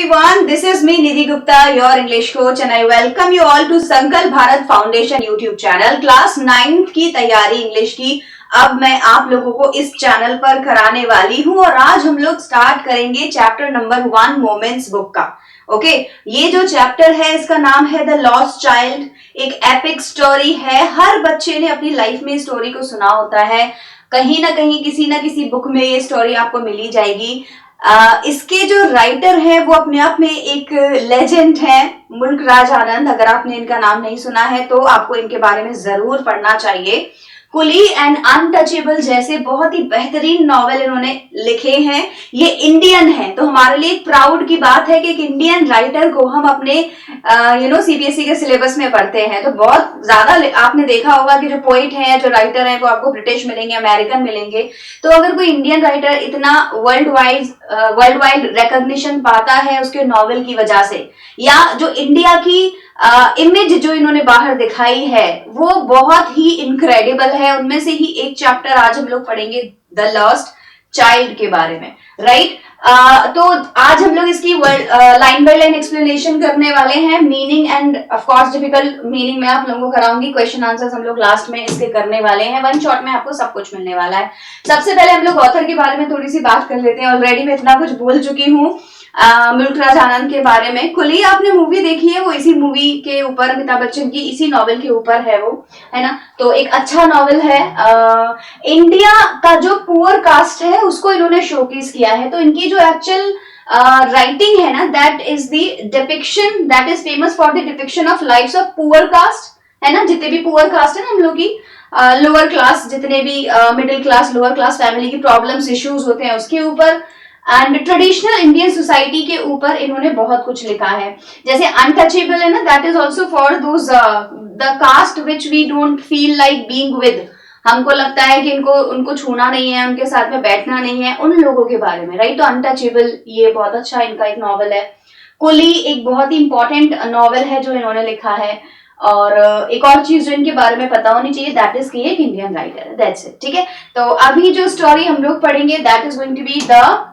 everyone, this is me Nidhi Gupta, your English coach, and I welcome you all to संकल्प Bharat foundation YouTube channel. Class 9 की तैयारी English की अब मैं आप लोगों को इस चैनल पर कराने वाली हूँ और आज हम लोग स्टार्ट करेंगे चैप्टर नंबर 1 मोमेंट्स बुक का। ओके, ये जो चैप्टर है इसका नाम है द लॉस्ट चाइल्ड। एक एपिक स्टोरी है। हर बच्चे ने अपनी लाइफ में स्टोरी को सुना होता है, कहीं ना किसी बुक में ये स्टोरी आपको मिली जाएगी। इसके जो राइटर हैं वो अपने आप में एक लेजेंड है, मुल्क राज आनंद। अगर आपने इनका नाम नहीं सुना है तो आपको इनके बारे में जरूर पढ़ना चाहिए। कुली एंड अनटचेबल जैसे बहुत ही बेहतरीन नॉवेल इन्होंने लिखे हैं। ये इंडियन है तो हमारे लिए प्राउड की बात है कि एक इंडियन राइटर को हम अपने सीबीएसई के सिलेबस में पढ़ते हैं। तो बहुत ज्यादा आपने देखा होगा कि जो पोइट हैं, जो राइटर हैं, वो आपको ब्रिटिश मिलेंगे, अमेरिकन मिलेंगे। तो अगर कोई इंडियन राइटर इतना वर्ल्ड वाइड रिकॉग्निशन पाता है उसके नॉवेल की वजह से, या जो इंडिया की इमेज जो इन्होंने बाहर दिखाई है वो बहुत ही इनक्रेडिबल है। उनमें से ही एक चैप्टर आज हम लोग पढ़ेंगे द लॉस्ट चाइल्ड के बारे में, राइट। तो आज हम लोग इसकी लाइन बाय लाइन एक्सप्लेनेशन करने वाले हैं। Meaning end of course difficult meaning मैं आप लोगों को कराऊंगी। क्वेश्चन आंसर्स हम लोग लास्ट में इसके करने वाले हैं। वन शॉट में आपको सब कुछ मिलने वाला है। सबसे पहले हम लोग ऑथर के बारे में थोड़ी सी बात कर लेते हैं। ऑलरेडी मैं इतना कुछ बोल चुकी हूँ मुल्क राज आनंद के बारे में। कुली आपने मूवी देखी है, वो इसी मूवी के ऊपर, अमिताभ बच्चन की इसी नॉवेल के ऊपर है वो, है ना। तो एक अच्छा नॉवेल है। इंडिया का जो पुअर कास्ट है उसको इन्होंने शोकेस किया है। तो इनकी जो एक्चुअल राइटिंग है ना, that is the depiction, that is famous for the depiction of lives of poor caste, है ना। जितने भी पुअर कास्ट है ना हम लोग की, लोअर क्लास, जितने भी middle class, lower class family की प्रॉब्लम्स, इश्यूज होते हैं उसके ऊपर, एंड ट्रेडिशनल इंडियन सोसाइटी के ऊपर इन्होंने बहुत कुछ लिखा है। जैसे अनटचेबल है ना, that is also for those the caste which we don't feel like being with. हमको लगता है कि उनको छूना नहीं है, उनके साथ में बैठना नहीं है, उन लोगों के बारे में, राइट। तो अनटचेबल ये बहुत अच्छा इनका एक नॉवल है। कुली एक बहुत ही इंपॉर्टेंट नॉवल है जो इन्होंने लिखा है। और एक और चीज जो इनके बारे में पता होनी चाहिए, दैट इज कि एक इंडियन राइटर है, दैट्स इट, ठीक है। तो अभी जो स्टोरी हम लोग पढ़ेंगे that is going to be the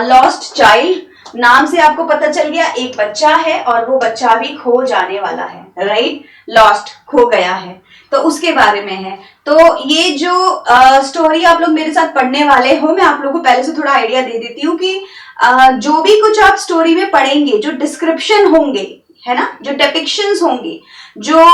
lost child. नाम से आपको पता चल गया, एक बच्चा है और वो बच्चा भी खो जाने वाला है, राइट। लॉस्ट, खो गया है, तो उसके बारे में है। तो ये जो स्टोरी आप लोग मेरे साथ पढ़ने वाले हो, मैं आप लोगों को पहले से थोड़ा आइडिया दे देती हूँ कि जो भी कुछ आप स्टोरी में पढ़ेंगे, जो डिस्क्रिप्शन होंगे, है ना, जो डिपिक्शंस होंगे, जो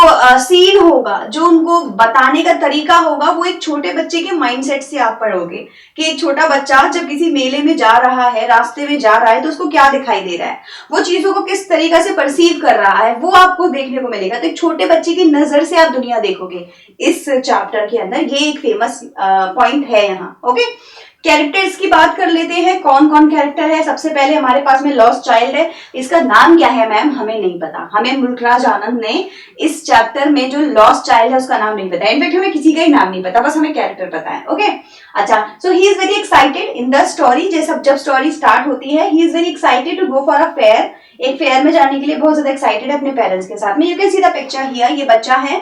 सीन होगा, जो उनको बताने का तरीका होगा, वो एक छोटे बच्चे के माइंडसेट से आप पढ़ोगे कि एक छोटा बच्चा जब किसी मेले में जा रहा है, रास्ते में जा रहा है, तो उसको क्या दिखाई दे रहा है, वो चीजों को किस तरीका से परसीव कर रहा है, वो आपको देखने को मिलेगा। तो एक छोटे बच्चे की नजर से आप दुनिया देखोगे इस चैप्टर के अंदर। ये एक फेमस पॉइंट है यहाँ, ओके। कैरेक्टर्स की बात कर लेते हैं, कौन कौन कैरेक्टर है। सबसे पहले हमारे पास में लॉस्ट चाइल्ड है। इसका नाम क्या है मैम, हमें नहीं पता। हमें मुल्क राज आनंद ने इस चैप्टर में जो लॉस्ट चाइल्ड है उसका नाम नहीं पता। इनफैक्ट हमें किसी का ही नाम नहीं पता, बस हमें कैरेक्टर पता है, ओके। अच्छा, so he is very excited in the story. जब स्टोरी स्टार्ट होती है, he is very excited to go for a fair. एक फेयर में जाने के लिए बहुत ज्यादा एक्साइटेड है अपने पेरेंट्स के साथ में। You can see the picture here. ये बच्चा है,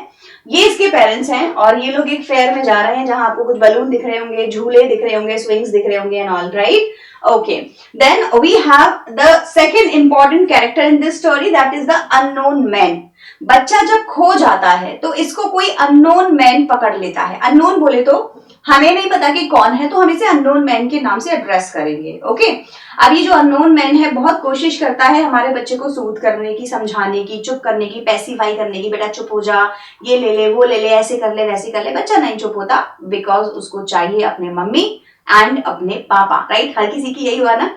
ये इसके पेरेंट्स हैं और ये लोग एक फेयर में जा रहे हैं जहां आपको कुछ बलून दिख रहे होंगे, झूले दिख रहे होंगे, स्विंग्स दिख रहे होंगे and all, right. Okay, then we have the second important character in this story, that is the unknown man. बच्चा जब खो जाता है तो इसको कोई अननोन मैन पकड़ लेता है। अननोन बोले तो हमें नहीं पता कि कौन है, तो हम इसे अननोन मैन के नाम से एड्रेस करेंगे, ओके। अब ये जो अननोन मैन है बहुत कोशिश करता है हमारे बच्चे को सूद करने की, समझाने की, चुप करने की, पैसिफाई करने की। बेटा चुप हो जा, ये ले ले, वो ले ले, ऐसे कर ले, वैसे कर ले। बच्चा नहीं चुप होता, बिकॉज उसको चाहिए अपने मम्मी एंड अपने पापा, राइट। हर किसी की यही हुआ ना।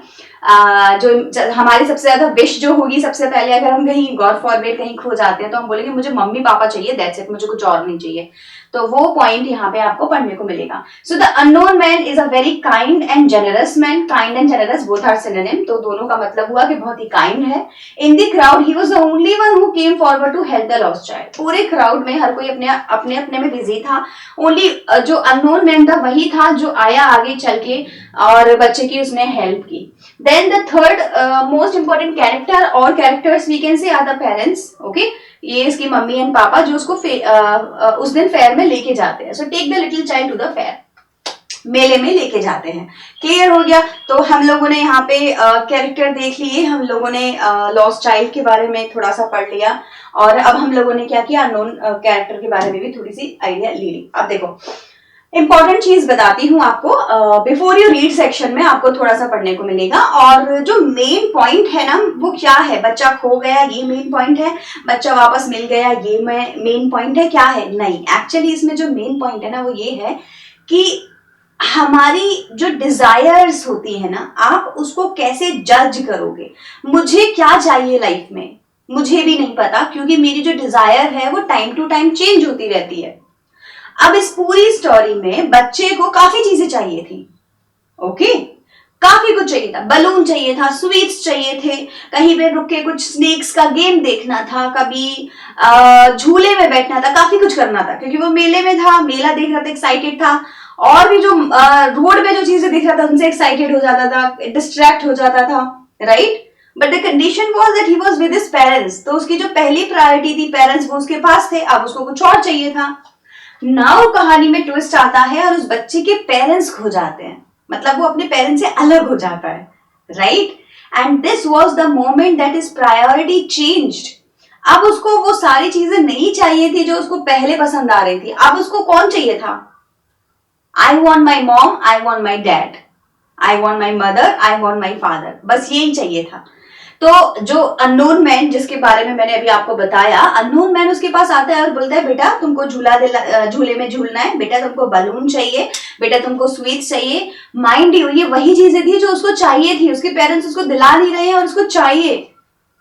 जो हमारी सबसे ज्यादा विश जो होगी, सबसे पहले अगर हम कहीं गॉड फॉरबिड कहीं खो जाते हैं तो हम बोलेंगे मुझे मम्मी पापा चाहिए, दैट्स इट, मुझे कुछ और नहीं चाहिए। तो वो पॉइंट यहाँ पे आपको पढ़ने को मिलेगा। So the unknown man is a very kind and generous man. Kind and generous both are synonym, तो दोनों का मतलब हुआ कि बहुत ही काइंड है। In the crowd he was the only one who came forward to help the lost child. पूरे क्राउड में हर कोई अपने में बिजी था। ओनली जो अननोन मैन था वही था जो आया आगे चल के और बच्चे की उसने हेल्प की। Then the third most important character और characters we can say are the parents, okay. ये इसकी मम्मी एंड पापा जो उसको उस दिन फेयर में लेके जाते हैं। So take the little child to the fair. मेले में लेके जाते हैं। क्लियर हो गया? तो हम लोगों ने यहाँ पे कैरेक्टर देख लिए, हम लोगों ने लॉस्ट चाइल्ड के बारे में थोड़ा सा पढ़ लिया, और अब हम लोगों ने क्या किया, अननोन कैरेक्टर के बारे में भी थोड़ी सी आइडिया ले ली। अब देखो, इंपॉर्टेंट चीज बताती हूँ आपको, बिफोर यू रीड सेक्शन में आपको थोड़ा सा पढ़ने को मिलेगा। और जो मेन पॉइंट है ना, वो क्या है, बच्चा खो गया ये मेन पॉइंट है, बच्चा वापस मिल गया ये मेन पॉइंट है, क्या है? नहीं, एक्चुअली इसमें जो मेन पॉइंट है ना, वो ये है कि हमारी जो डिजायर्स होती है ना, आप उसको कैसे जज करोगे। मुझे क्या चाहिए लाइफ में, मुझे भी नहीं पता, क्योंकि मेरी जो डिजायर है वो टाइम टू टाइम चेंज होती रहती है। अब इस पूरी स्टोरी में बच्चे को काफी चीजें चाहिए थी, ओके, काफी कुछ चाहिए था। बलून चाहिए था, स्वीट्स चाहिए थे, कहीं पे रुक के कुछ स्नेक्स का गेम देखना था, कभी झूले में बैठना था, काफी कुछ करना था, क्योंकि वो मेले में था, मेला देख रहा था, एक्साइटेड था। और भी जो रोड पे जो चीजें दिख रहा था उनसे एक्साइटेड हो जाता था, डिस्ट्रैक्ट हो जाता था, right. But the condition was that he was with his parents. तो उसकी जो पहली प्रायोरिटी थी, पेरेंट्स वो उसके पास थे, अब उसको कुछ और चाहिए था। नाउ कहानी में ट्विस्ट आता है और उस बच्चे के पेरेंट्स खो जाते हैं, मतलब वो अपने पेरेंट्स से अलग हो जाता है, right. And this was the moment that is priority changed. अब उसको वो सारी चीजें नहीं चाहिए थी जो उसको पहले पसंद आ रही थी। अब उसको कौन चाहिए था? आई want my mom, I want my dad, I want my mother, I want my father, बस यही चाहिए था। तो जो अननोन मैन जिसके बारे में मैंने अभी आपको बताया, अननोन मैन उसके पास आता है और बोलता है, बेटा तुमको झूले में झूलना है, बेटा तुमको बलून चाहिए, बेटा तुमको स्वीट्स चाहिए। माइंड यू, ये वही चीजें थी जो उसको चाहिए थी, उसके पेरेंट्स उसको दिला नहीं रहे हैं और उसको चाहिए।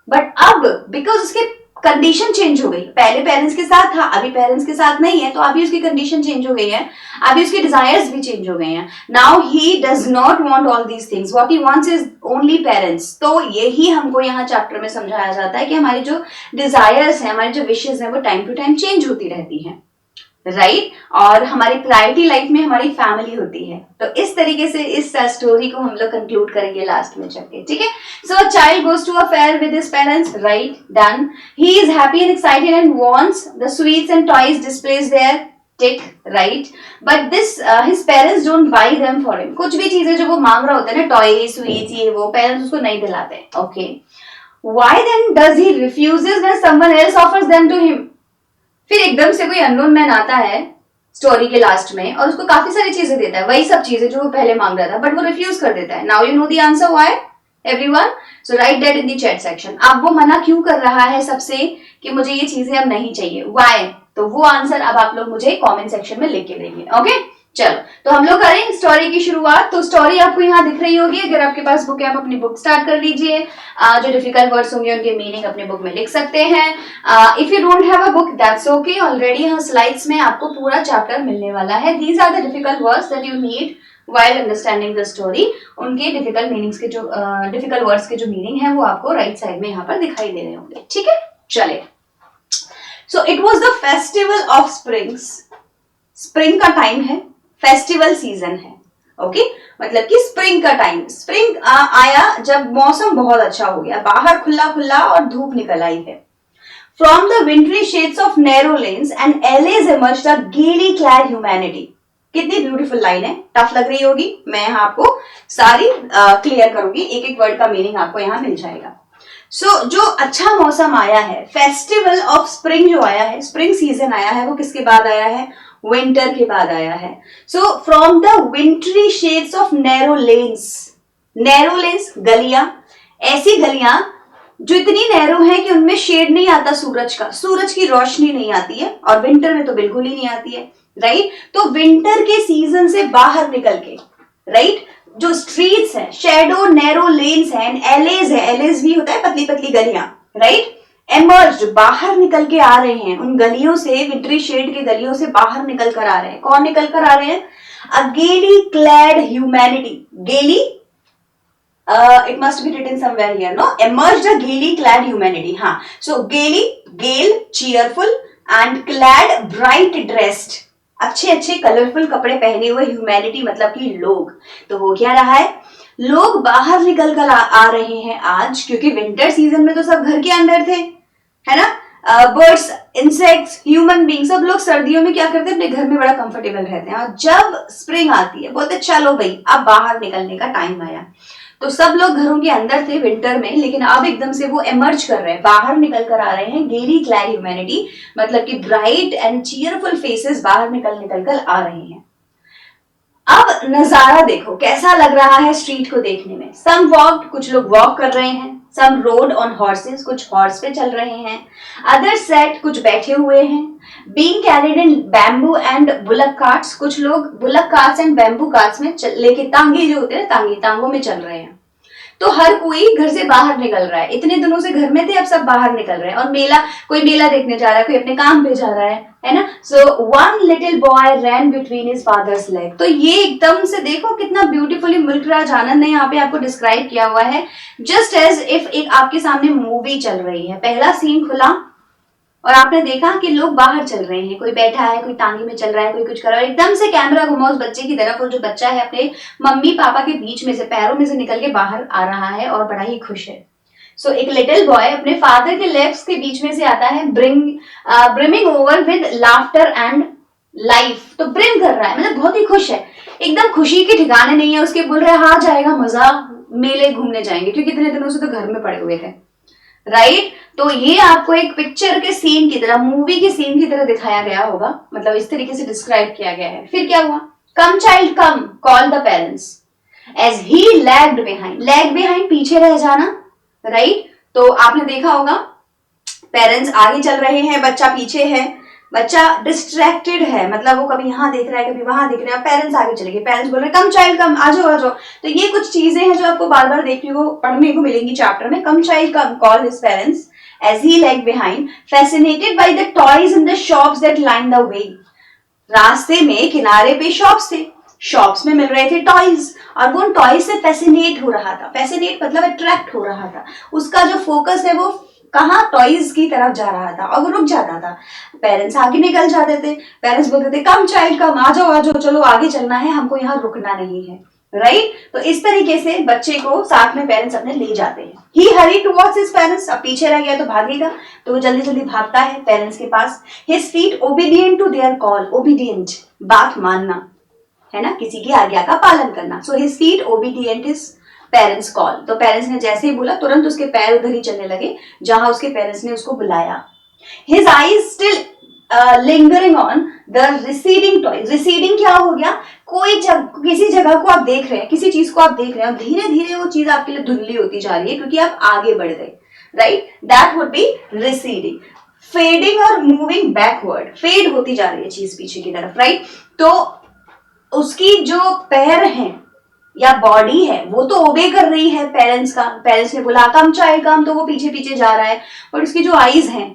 बट अब बिकॉज उसके कंडीशन चेंज हो गई, पहले पेरेंट्स के साथ था, अभी पेरेंट्स के साथ नहीं है, तो अभी उसकी कंडीशन चेंज हो गई है, अभी उसके डिजायर्स भी चेंज हो गए हैं। Now he does not want all these things, what he wants is only parents. तो यही हमको यहाँ चैप्टर में समझाया जाता है कि हमारी जो डिजायर्स है, हमारी जो विशेष है, वो टाइम टू टाइम चेंज होती रहती है, राइट। और हमारी प्रायोरिटी लाइफ में हमारी फैमिली होती है। तो इस तरीके से इस स्टोरी को हम लोग कंक्लूड करेंगे लास्ट में जाके, ठीक है। So a child goes to a fair with his parents, right, done. He is happy and excited and wants the sweets and toys displace there, tick, right. But this his parents don't buy them for him. कुछ भी चीजें जो वो मांग रहा होता है ना, टॉय, स्वीट्स, ये वो, पेरेंट्स उसको नहीं दिलाते, okay. Why then does he refuses when someone else offers them to him? फिर एकदम से कोई अननोन मैन आता है स्टोरी के लास्ट में और उसको काफी सारी चीजें देता है, वही सब चीजें जो वो पहले मांग रहा था, बट वो रिफ्यूज कर देता है। Now you know the answer why everyone, so right that in the chat section. अब वो मना क्यों कर रहा है सबसे कि मुझे ये चीजें अब नहीं चाहिए, व्हाई? तो वो आंसर अब आप लोग मुझे कमेंट सेक्शन में लिख के देंगे, ओके। चलो, तो हम लोग करें स्टोरी की शुरुआत। तो स्टोरी आपको यहाँ दिख रही होगी, अगर आपके पास बुक है आप अपनी बुक स्टार्ट कर लीजिए। जो डिफिकल्ट वर्ड्स होंगे उनके मीनिंग अपने बुक में लिख सकते हैं। If you don't have a book that's okay, already यहाँ स्लाइड्स में आपको पूरा चैप्टर मिलने वाला है। These are the difficult words that you need while understanding the story. उनके डिफिकल्ट मीनिंग्स के जो डिफिकल्ट वर्ड्स के जो मीनिंग है वो आपको राइट साइड में यहाँ पर दिखाई दे रहे होंगे, ठीक है। चले, so it was the festival of springs. Spring का टाइम है, फेस्टिवल सीजन है, ओके, मतलब कि स्प्रिंग का टाइम। स्प्रिंग आया जब मौसम बहुत अच्छा हो गया, बाहर खुला खुला और धूप निकल आई है। From the wintry shades of narrow lanes and alleys emerged a gaily clad humanity. कितनी ब्यूटीफुल लाइन है, टफ लग रही होगी, मैं यहाँ आपको सारी क्लियर करूंगी, एक एक वर्ड का मीनिंग आपको यहाँ मिल जाएगा। सो जो अच्छा मौसम आया है, फेस्टिवल ऑफ स्प्रिंग जो आया है, स्प्रिंग सीजन आया है, वो किसके बाद आया है? विंटर के बाद आया है। So from the wintry shades of narrow lens, narrow lens गलियां, ऐसी गलियां जो इतनी नैरो है कि उनमें शेड नहीं आता सूरज का, सूरज की रोशनी नहीं आती है, और विंटर में तो बिल्कुल ही नहीं आती है, राइट। तो विंटर के सीजन से बाहर निकल के, राइट, जो स्ट्रीट्स है, शेडो नैरो लेन्स है, एलेज है, एलेज भी होता है पतली पतली गलियां, राइट। एमर्ज, बाहर निकल के आ रहे हैं, उन गलियों से, विंटरी शेड की गलियों से बाहर निकल कर आ रहे हैं। कौन निकल कर आ रहे हैं? A gaily clad humanity. Gaily, it must be written somewhere here, no, emerged a gaily clad humanity, हाँ। सो गेली, गेल, cheerful, and clad, bright dressed, अच्छे अच्छे कलरफुल कपड़े पहने हुए ह्यूमैनिटी, मतलब कि लोग। तो हो क्या रहा है? लोग बाहर निकल कर आ रहे हैं आज, क्योंकि विंटर सीजन में तो सब घर के अंदर थे, है ना। बर्ड्स, इंसेक्ट्स, ह्यूमन बींग, सब लोग सर्दियों में क्या करते हैं, अपने घर में बड़ा कंफर्टेबल रहते हैं, और जब स्प्रिंग आती है बोलते चलो भाई अब बाहर निकलने का टाइम आया। तो सब लोग घरों के अंदर थे विंटर में, लेकिन अब एकदम से वो इमर्ज कर रहे हैं, बाहर निकल कर आ रहे हैं। गेरी क्लैड ह्यूमैनिटी, मतलब कि ब्राइट एंड चीयरफुल फेसेस बाहर निकल कर आ रहे हैं। अब नजारा देखो कैसा लग रहा है स्ट्रीट को देखने में। सम वॉक, कुछ लोग वॉक कर रहे हैं, सम रोड ऑन हॉर्सेस, कुछ हॉर्स पे चल रहे हैं, अदर सेट, कुछ बैठे हुए हैं, being carried in bamboo and bullock carts, कुछ लोग bullock carts and bamboo carts में लेके, तांगे जो होते हैं तांगों में चल रहे हैं। तो हर कोई घर से बाहर निकल रहा है, इतने दिनों से घर में थे अब सब बाहर निकल रहे हैं, और मेला, कोई मेला देखने जा रहा है, कोई अपने काम पे जा रहा है ना। सो वन लिटिल बॉय रैन बिटवीन हिज फादर्स लेग। तो ये एकदम से देखो कितना ब्यूटीफुली मुल्कराज आनंद ने यहाँ पे आपको डिस्क्राइब किया हुआ है, जस्ट एज इफ एक आपके सामने मूवी चल रही है। पहला सीन खुला और आपने देखा कि लोग बाहर चल रहे हैं, कोई बैठा है, कोई टांगी में चल रहा है, कोई कुछ कर रहा है, एकदम से कैमरा घुमा उस बच्चे की तरफ, और जो बच्चा है अपने मम्मी पापा के बीच में से, पैरों में से निकल के बाहर आ रहा है और बड़ा ही खुश है। सो एक लिटिल बॉय अपने फादर के लेग्स के बीच में से आता है, brimming over with laughter and life. तो ब्रिम कर रहा है, मतलब बहुत ही खुश है, एकदम खुशी के ठिकाने नहीं है उसके। बोल रहे हैं हाँ जाएगा मजा, मेले घूमने जाएंगे, क्योंकि इतने दिनों से तो घर में पड़े हुए थे, राइट। तो ये आपको एक पिक्चर के सीन की तरह, मूवी के सीन की तरह दिखाया गया होगा, मतलब इस तरीके से डिस्क्राइब किया गया है। फिर क्या हुआ, come child come, call the parents as he lagged behind. Lag behind, पीछे रह जाना, राइट। तो आपने देखा होगा पेरेंट्स आगे चल रहे हैं, बच्चा पीछे है, बच्चा डिस्ट्रैक्टेड है, मतलब वो कभी यहाँ देख रहा है कभी वहां देख रहा है, पेरेंट्स आगे चले गए, पेरेंट्स बोल रहे कम चाइल्ड कम, आ जाओ आ जाओ। तो ये कुछ चीजें हैं जो आपको बार बार देखने को पढ़ने को मिलेंगी चैप्टर में। Come child come, call his parents as he lag behind, fascinated by the toys in the shops that line the way. रास्ते में किनारे पे शॉप्स थे, शॉप्स में मिल रहे थे टॉयज, और वो उन टॉयज से फैसिनेट हो रहा था। फैसिनेट मतलब अट्रैक्ट हो रहा था, उसका जो फोकस है वो कहाँ, टॉयज की तरफ जा रहा था, और वो रुक जाता था। पेरेंट्स आगे निकल जाते थे, पेरेंट्स बोलते थे कम चाइल्ड कम, आ जाओ चलो आगे चलना है, हमको यहाँ रुकना नहीं है, राइट। तो इस तरीके से बच्चे को साथ में पेरेंट्स अपने ले जाते हैं। ही हरी टुवर्ड्स हिज पेरेंट्स, अब पीछे रह गया तो भागेगा, तो वो जल्दी जल्दी भागता है पेरेंट्स के पास। His feet obedient to their call, obedient बात मानना है ना, किसी की आज्ञा का पालन करना। So his feet obedient his parents call. तो पेरेंट्स ने जैसे ही बोला तुरंत उसके पैर उधर ही चलने लगे जहां उसके पेरेंट्स ने उसको बुलाया। His eyes still lingering on the receding toy. Receding क्या हो गया, किसी जगह को आप देख रहे हैं, किसी चीज को आप देख रहे हैं, धीरे धीरे वो चीज आपके लिए धुंधली होती जा रही है क्योंकि आप आगे बढ़ गए, right. That would be receding. Fading और मूविंग बैकवर्ड, फेड होती जा रही है चीज पीछे की तरफ, राइट। तो उसकी जो पैर हैं या बॉडी है वो तो ओबे कर रही है पेरेंट्स का, पेरेंट्स ने बोला कम चाइल्ड कम, तो वो पीछे पीछे जा रहा है, और उसकी जो आईज हैं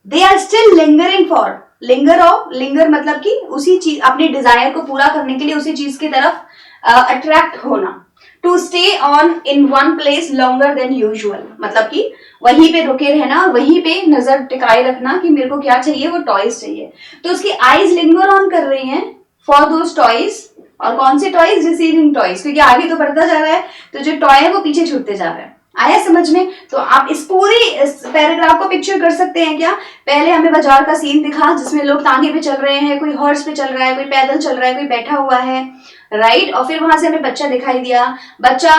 they are still lingering for, linger मतलब कि उसी चीज, अपने डिजायर को पूरा करने के लिए उसी चीज की तरफ अट्रैक्ट होना। To stay on in one place longer than usual, मतलब कि वहीं पे रुके रहना, वहीं पे नजर टिकाए रखना कि मेरे को क्या चाहिए, वो टॉयज चाहिए। तो उसकी आईज लिंगर ऑन कर रही हैं फॉर दोज टॉयज, और कौन से टॉयज, रिसीविंग टॉयज, क्योंकि आगे तो बढ़ता जा रहा है तो जो टॉय है वो पीछे छूटते जा रहा है। आया समझ में। तो आप इस पैराग्राफ को पिक्चर कर सकते हैं क्या। पहले हमें बाजार का सीन दिखा जिसमें लोग तांगे पे चल रहे हैं, कोई हॉर्स पे चल रहा है, कोई पैदल चल रहा है, कोई बैठा हुआ है, राइट। और फिर वहां से हमें बच्चा दिखाई दिया, बच्चा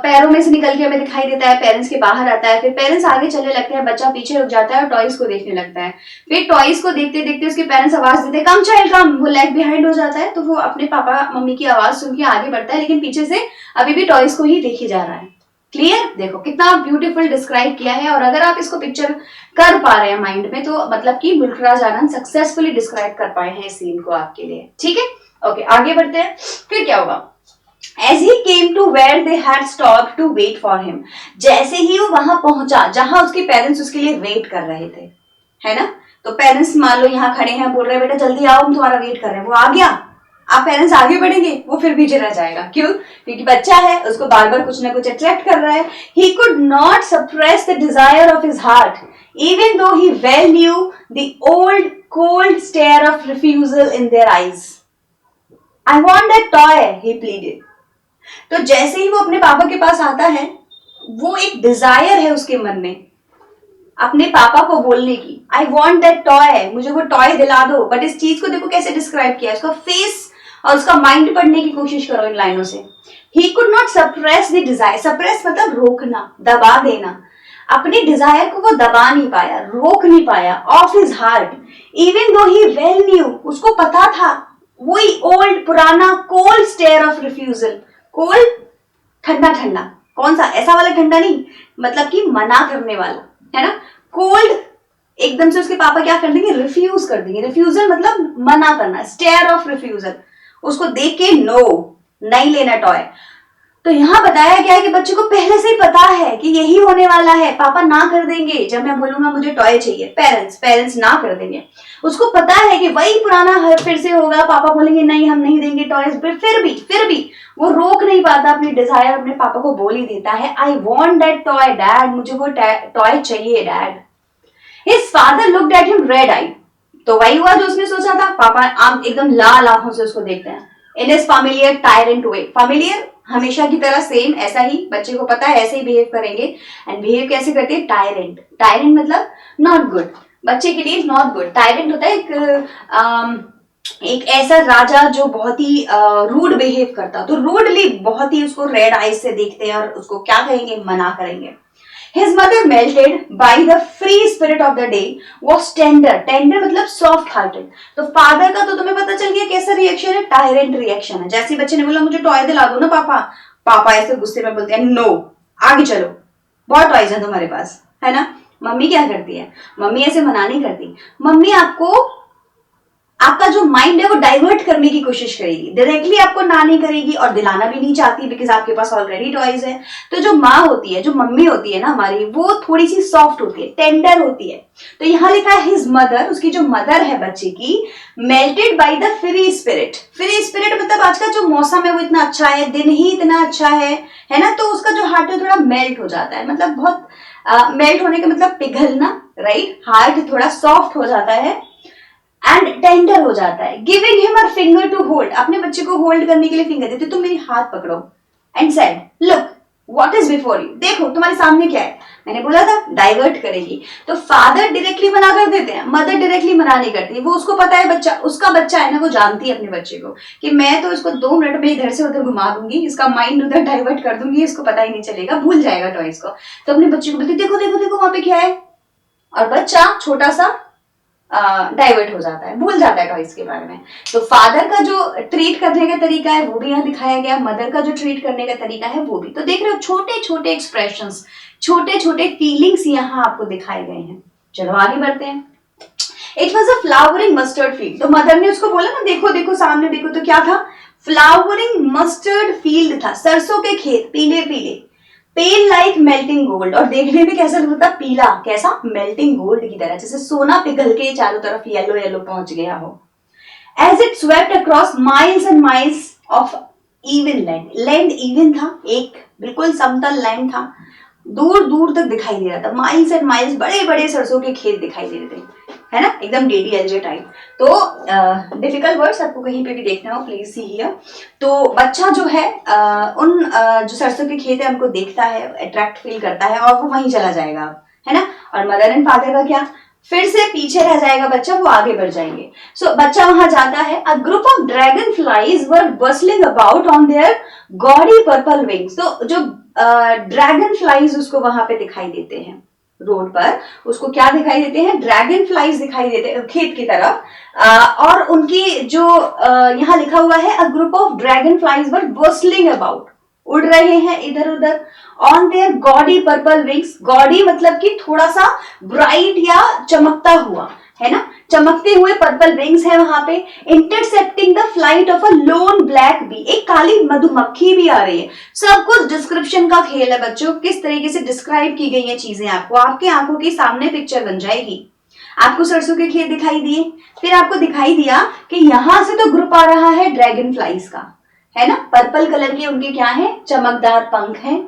पैरों में से निकल के हमें दिखाई देता है, पेरेंट्स के बाहर आता है, फिर पेरेंट्स आगे चलने लगते हैं, बच्चा पीछे रुक जाता है और टॉयज को देखने लगता है। फिर टॉयज को देखते देखते उसके पेरेंट्स आवाज देते हैं कम चाइल्ड कम, वो लैग बिहाइंड हो जाता है, तो वो अपने पापा मम्मी की आवाज सुन के आगे बढ़ता है, लेकिन पीछे से अभी भी टॉयज को ही देखे जा रहा है। क्लियर, देखो कितना ब्यूटीफुल डिस्क्राइब किया है। और अगर आप इसको पिक्चर कर पा रहे हैं माइंड में, तो मतलब कि मुल्कराज आनंद सक्सेसफुली डिस्क्राइब कर पाए हैं इस सीन को आपके लिए, ठीक है। ओके, आगे बढ़ते हैं। फिर क्या होगा, As he came to where they had stopped to wait for him, जैसे ही वो वहां पहुंचा जहां उसके पेरेंट्स उसके लिए वेट कर रहे थे, है ना। तो पेरेंट्स मान लो यहाँ खड़े हैं, बोल रहे हैं बेटा जल्दी आओ हम तुम्हारा वेट कर रहे हैं, वो आ गया, आप पेरेंट्स आगे बढ़ेंगे, वो फिर पीछे रह जाएगा। क्यों, क्योंकि बच्चा है, उसको बार बार कुछ ना कुछ अट्रैक्ट कर रहा है। He could not suppress the desire of his heart, even though he well knew the old cold stare of refusal in their eyes. I want that toy, he pleaded. तो जैसे ही वो अपने पापा के पास आता है, वो एक डिजायर है उसके मन में, अपने पापा को बोलने की, आई वॉन्ट दैट टॉय, मुझे वो टॉय दिला दो। बट इस चीज को देखो कैसे डिस्क्राइब किया, उसका फेस और उसका माइंड पढ़ने की कोशिश करो इन लाइनों से। He could not suppress the desire, suppress मतलब रोकना, दबा देना, अपने डिजायर को वो दबा नहीं पाया, रोक नहीं पाया, of his heart, even though he well new, उसको पता था, वही ओल्ड पुराना cold stare of refusal, cold ठंडा ठंडा, कौन सा, ऐसा वाला ठंडा नहीं, मतलब कि मना करने वाला, है ना, कोल्ड एकदम से उसके पापा क्या कर देंगे, रिफ्यूज कर देंगे, रिफ्यूजल मतलब मना करना, स्टेयर ऑफ रिफ्यूजल, उसको देख के नो, नहीं लेना टॉय। तो यहां बताया गया है कि बच्चे को पहले से ही पता है कि यही होने वाला है, पापा ना कर देंगे जब मैं बोलूंगा मुझे टॉय चाहिए, पेरेंट्स ना कर देंगे, उसको पता है कि वही पुराना फिर से होगा, पापा बोलेंगे नहीं हम नहीं देंगे टॉयज, फिर भी वो रोक नहीं पाता अपनी डिजायर, अपने पापा को बोल ही देता है, I want that toy dad, मुझे वो टॉय चाहिए dad. His father looked at him red eye, तो वही हुआ जो उसने सोचा था, पापा एकदम लाल आंखों से उसको देखते हैं। In his familiar tyrant way, familiar हमेशा की तरह सेम, ऐसा ही बच्चे को पता है ऐसे ही बिहेव करेंगे, एंड बिहेव कैसे करते हैं, टायरेंट, टायरेंट मतलब नॉट गुड, बच्चे के लिए नॉट गुड, टायरेंट होता है एक ऐसा राजा जो बहुत ही रूड बिहेव करता, तो रूडली बहुत ही उसको रेड आईज से देखते हैं और उसको क्या कहेंगे, मना करेंगे। His mother melted by the free spirit of the day was tender, tender मतलब soft hearted। तो फादर का तो तुम्हें पता चल गया कैसा रिएक्शन है, टायरेंट रिएक्शन है। जैसे बच्चे ने बोला मुझे टॉय दिला दो ना पापा, पापा ऐसे गुस्से में बोलते हैं नो, आगे चलो, बहुत टॉयज है तुम्हारे पास, है ना। मम्मी क्या करती है, मम्मी ऐसे मना नहीं करती, मम्मी आपका जो माइंड है वो डाइवर्ट करने की कोशिश करेगी, डायरेक्टली आपको ना नहीं करेगी और दिलाना भी नहीं चाहती, बिकॉज आपके पास ऑलरेडी टॉयज है। तो जो माँ होती है, जो मम्मी होती है ना हमारी, वो थोड़ी सी सॉफ्ट होती है, टेंडर होती है। तो यहाँ लिखा है हिज मदर, उसकी जो मदर है बच्चे की, melted by the free spirit, free spirit मतलब आज का जो मौसम है वो इतना अच्छा है, दिन ही इतना अच्छा है ना, तो उसका जो हार्ट है थोड़ा मेल्ट हो जाता है, मतलब बहुत मेल्ट होने का मतलब पिघलना, राइट, हार्ट थोड़ा सॉफ्ट हो जाता है एंड टेंडर हो जाता है। Giving him a finger to hold, अपने बच्चे को होल्ड करने के लिए फिंगर देते, तुम मेरी हाथ पकड़ो, and said look what is before you, देखो तुम्हारे सामने क्या है, मैंने बोला था डाइवर्ट करेगी। तो फादर डायरेक्टली मना कर देते हैं, मदर डायरेक्टली मना नहीं करती, वो उसको पता है बच्चा, उसका बच्चा है ना, वो जानती है अपने बच्चे को कि मैं तो इसको 2 मिनट में इधर से उधर घुमा दूंगी, इसका माइंड उधर डाइवर्ट कर दूंगी, इसको पता ही नहीं चलेगा, भूल जाएगा टॉयज को। तो अपने बच्चे को बोलती देखो देखो देखो वहां पे क्या है, और बच्चा छोटा सा डाइवर्ट हो जाता है, भूल जाता है टॉयज के बारे में। तो फादर का जो ट्रीट करने का तरीका है वो भी यहाँ दिखाया गया, मदर का जो ट्रीट करने का तरीका है वो भी। तो देख रहे हो छोटे छोटे एक्सप्रेशंस, छोटे छोटे फीलिंग्स यहाँ आपको दिखाए गए हैं। चलो आगे बढ़ते हैं। It was a flowering mustard field, तो मदर ने उसको बोला ना देखो देखो सामने देखो, तो क्या था, फ्लावरिंग मस्टर्ड फील्ड था, सरसों के खेत, पीले पीले, पेल लाइक मेल्टिंग गोल्ड, और देखने में कैसा लगता, पीला, कैसा, मेल्टिंग गोल्ड की तरह, जैसे सोना पिघल के चारों तरफ येलो येलो पहुंच गया हो। As it swept across miles and miles of even land, land even था, एक बिल्कुल समतल लैंड था, दूर दूर तक दिखाई दे रहा था, माइल्स एंड माइल्स, बड़े बड़े सरसों के खेत दिखाई दे रहे थे, है ना, एकदम डीडीएलजे टाइप। तो डिफिकल्ट वर्ड्स आपको कहीं पे भी देखना हो प्लीज सी हियर। तो बच्चा जो है उन जो सरसों के खेत है उनको देखता है, अट्रैक्ट फील करता है और वो वहीं चला जाएगा, है ना। और मदर एंड फादर का क्या, फिर से पीछे रह जाएगा बच्चा, वो आगे बढ़ जाएंगे। सो बच्चा वहां जाता है। A group of dragonflies were bustling about on their gaudy purple wings, तो जो ड्रैगन फ्लाइज उसको वहां पे दिखाई देते हैं, रोड पर उसको क्या दिखाई देते हैं, ड्रैगन फ्लाइज दिखाई देते हैं खेत की तरफ, और उनकी जो यहाँ लिखा हुआ है a group of dragonflies were bustling about, उड़ रहे हैं इधर उधर, on their gaudy purple wings, gaudy मतलब कि थोड़ा सा ब्राइट या चमकता हुआ, है ना, चमकते हुए पर्पल विंग्स है वहां पे, intercepting the flight of a lone black bee, एक काली मधुमक्खी भी आ रही है। सब कुछ डिस्क्रिप्शन का खेल है बच्चों, किस तरीके से डिस्क्राइब की गई है चीजें, आपको आपके आंखों के सामने पिक्चर बन जाएगी। आपको सरसों के खेत दिखाई दिए, फिर आपको दिखाई दिया कि यहां से तो ग्रुप आ रहा है ड्रैगन फ्लाइज का, है ना, पर्पल कलर के उनके क्या है, चमकदार पंख हैं,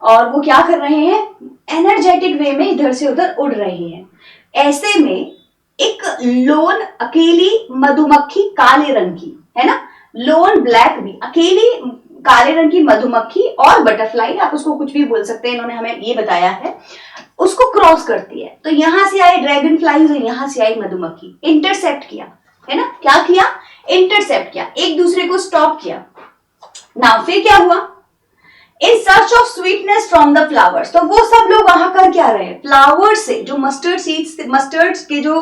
और वो क्या कर रहे हैं, एनर्जेटिक वे में इधर से उधर उड़ रहे हैं। ऐसे में एक लोन अकेली मधुमक्खी काले रंग की, है ना, लोन ब्लैक भी, अकेली काले रंग की मधुमक्खी और बटरफ्लाई, आप उसको कुछ भी बोल सकते हैं, इन्होंने हमें ये बताया है, उसको क्रॉस करती है। तो यहां से आए ड्रैगन फ्लाईज और यहां से आई मधुमक्खी, इंटरसेप्ट किया, है ना, क्या किया, इंटरसेप्ट किया, एक दूसरे को स्टॉप किया। नाउ फिर क्या हुआ, in search of sweetness from the flowers, तो वो सब लोग वहां कर क्या रहे हैं, फ्लावर से, जो मस्टर्ड सीड्स, मस्टर्ड के जो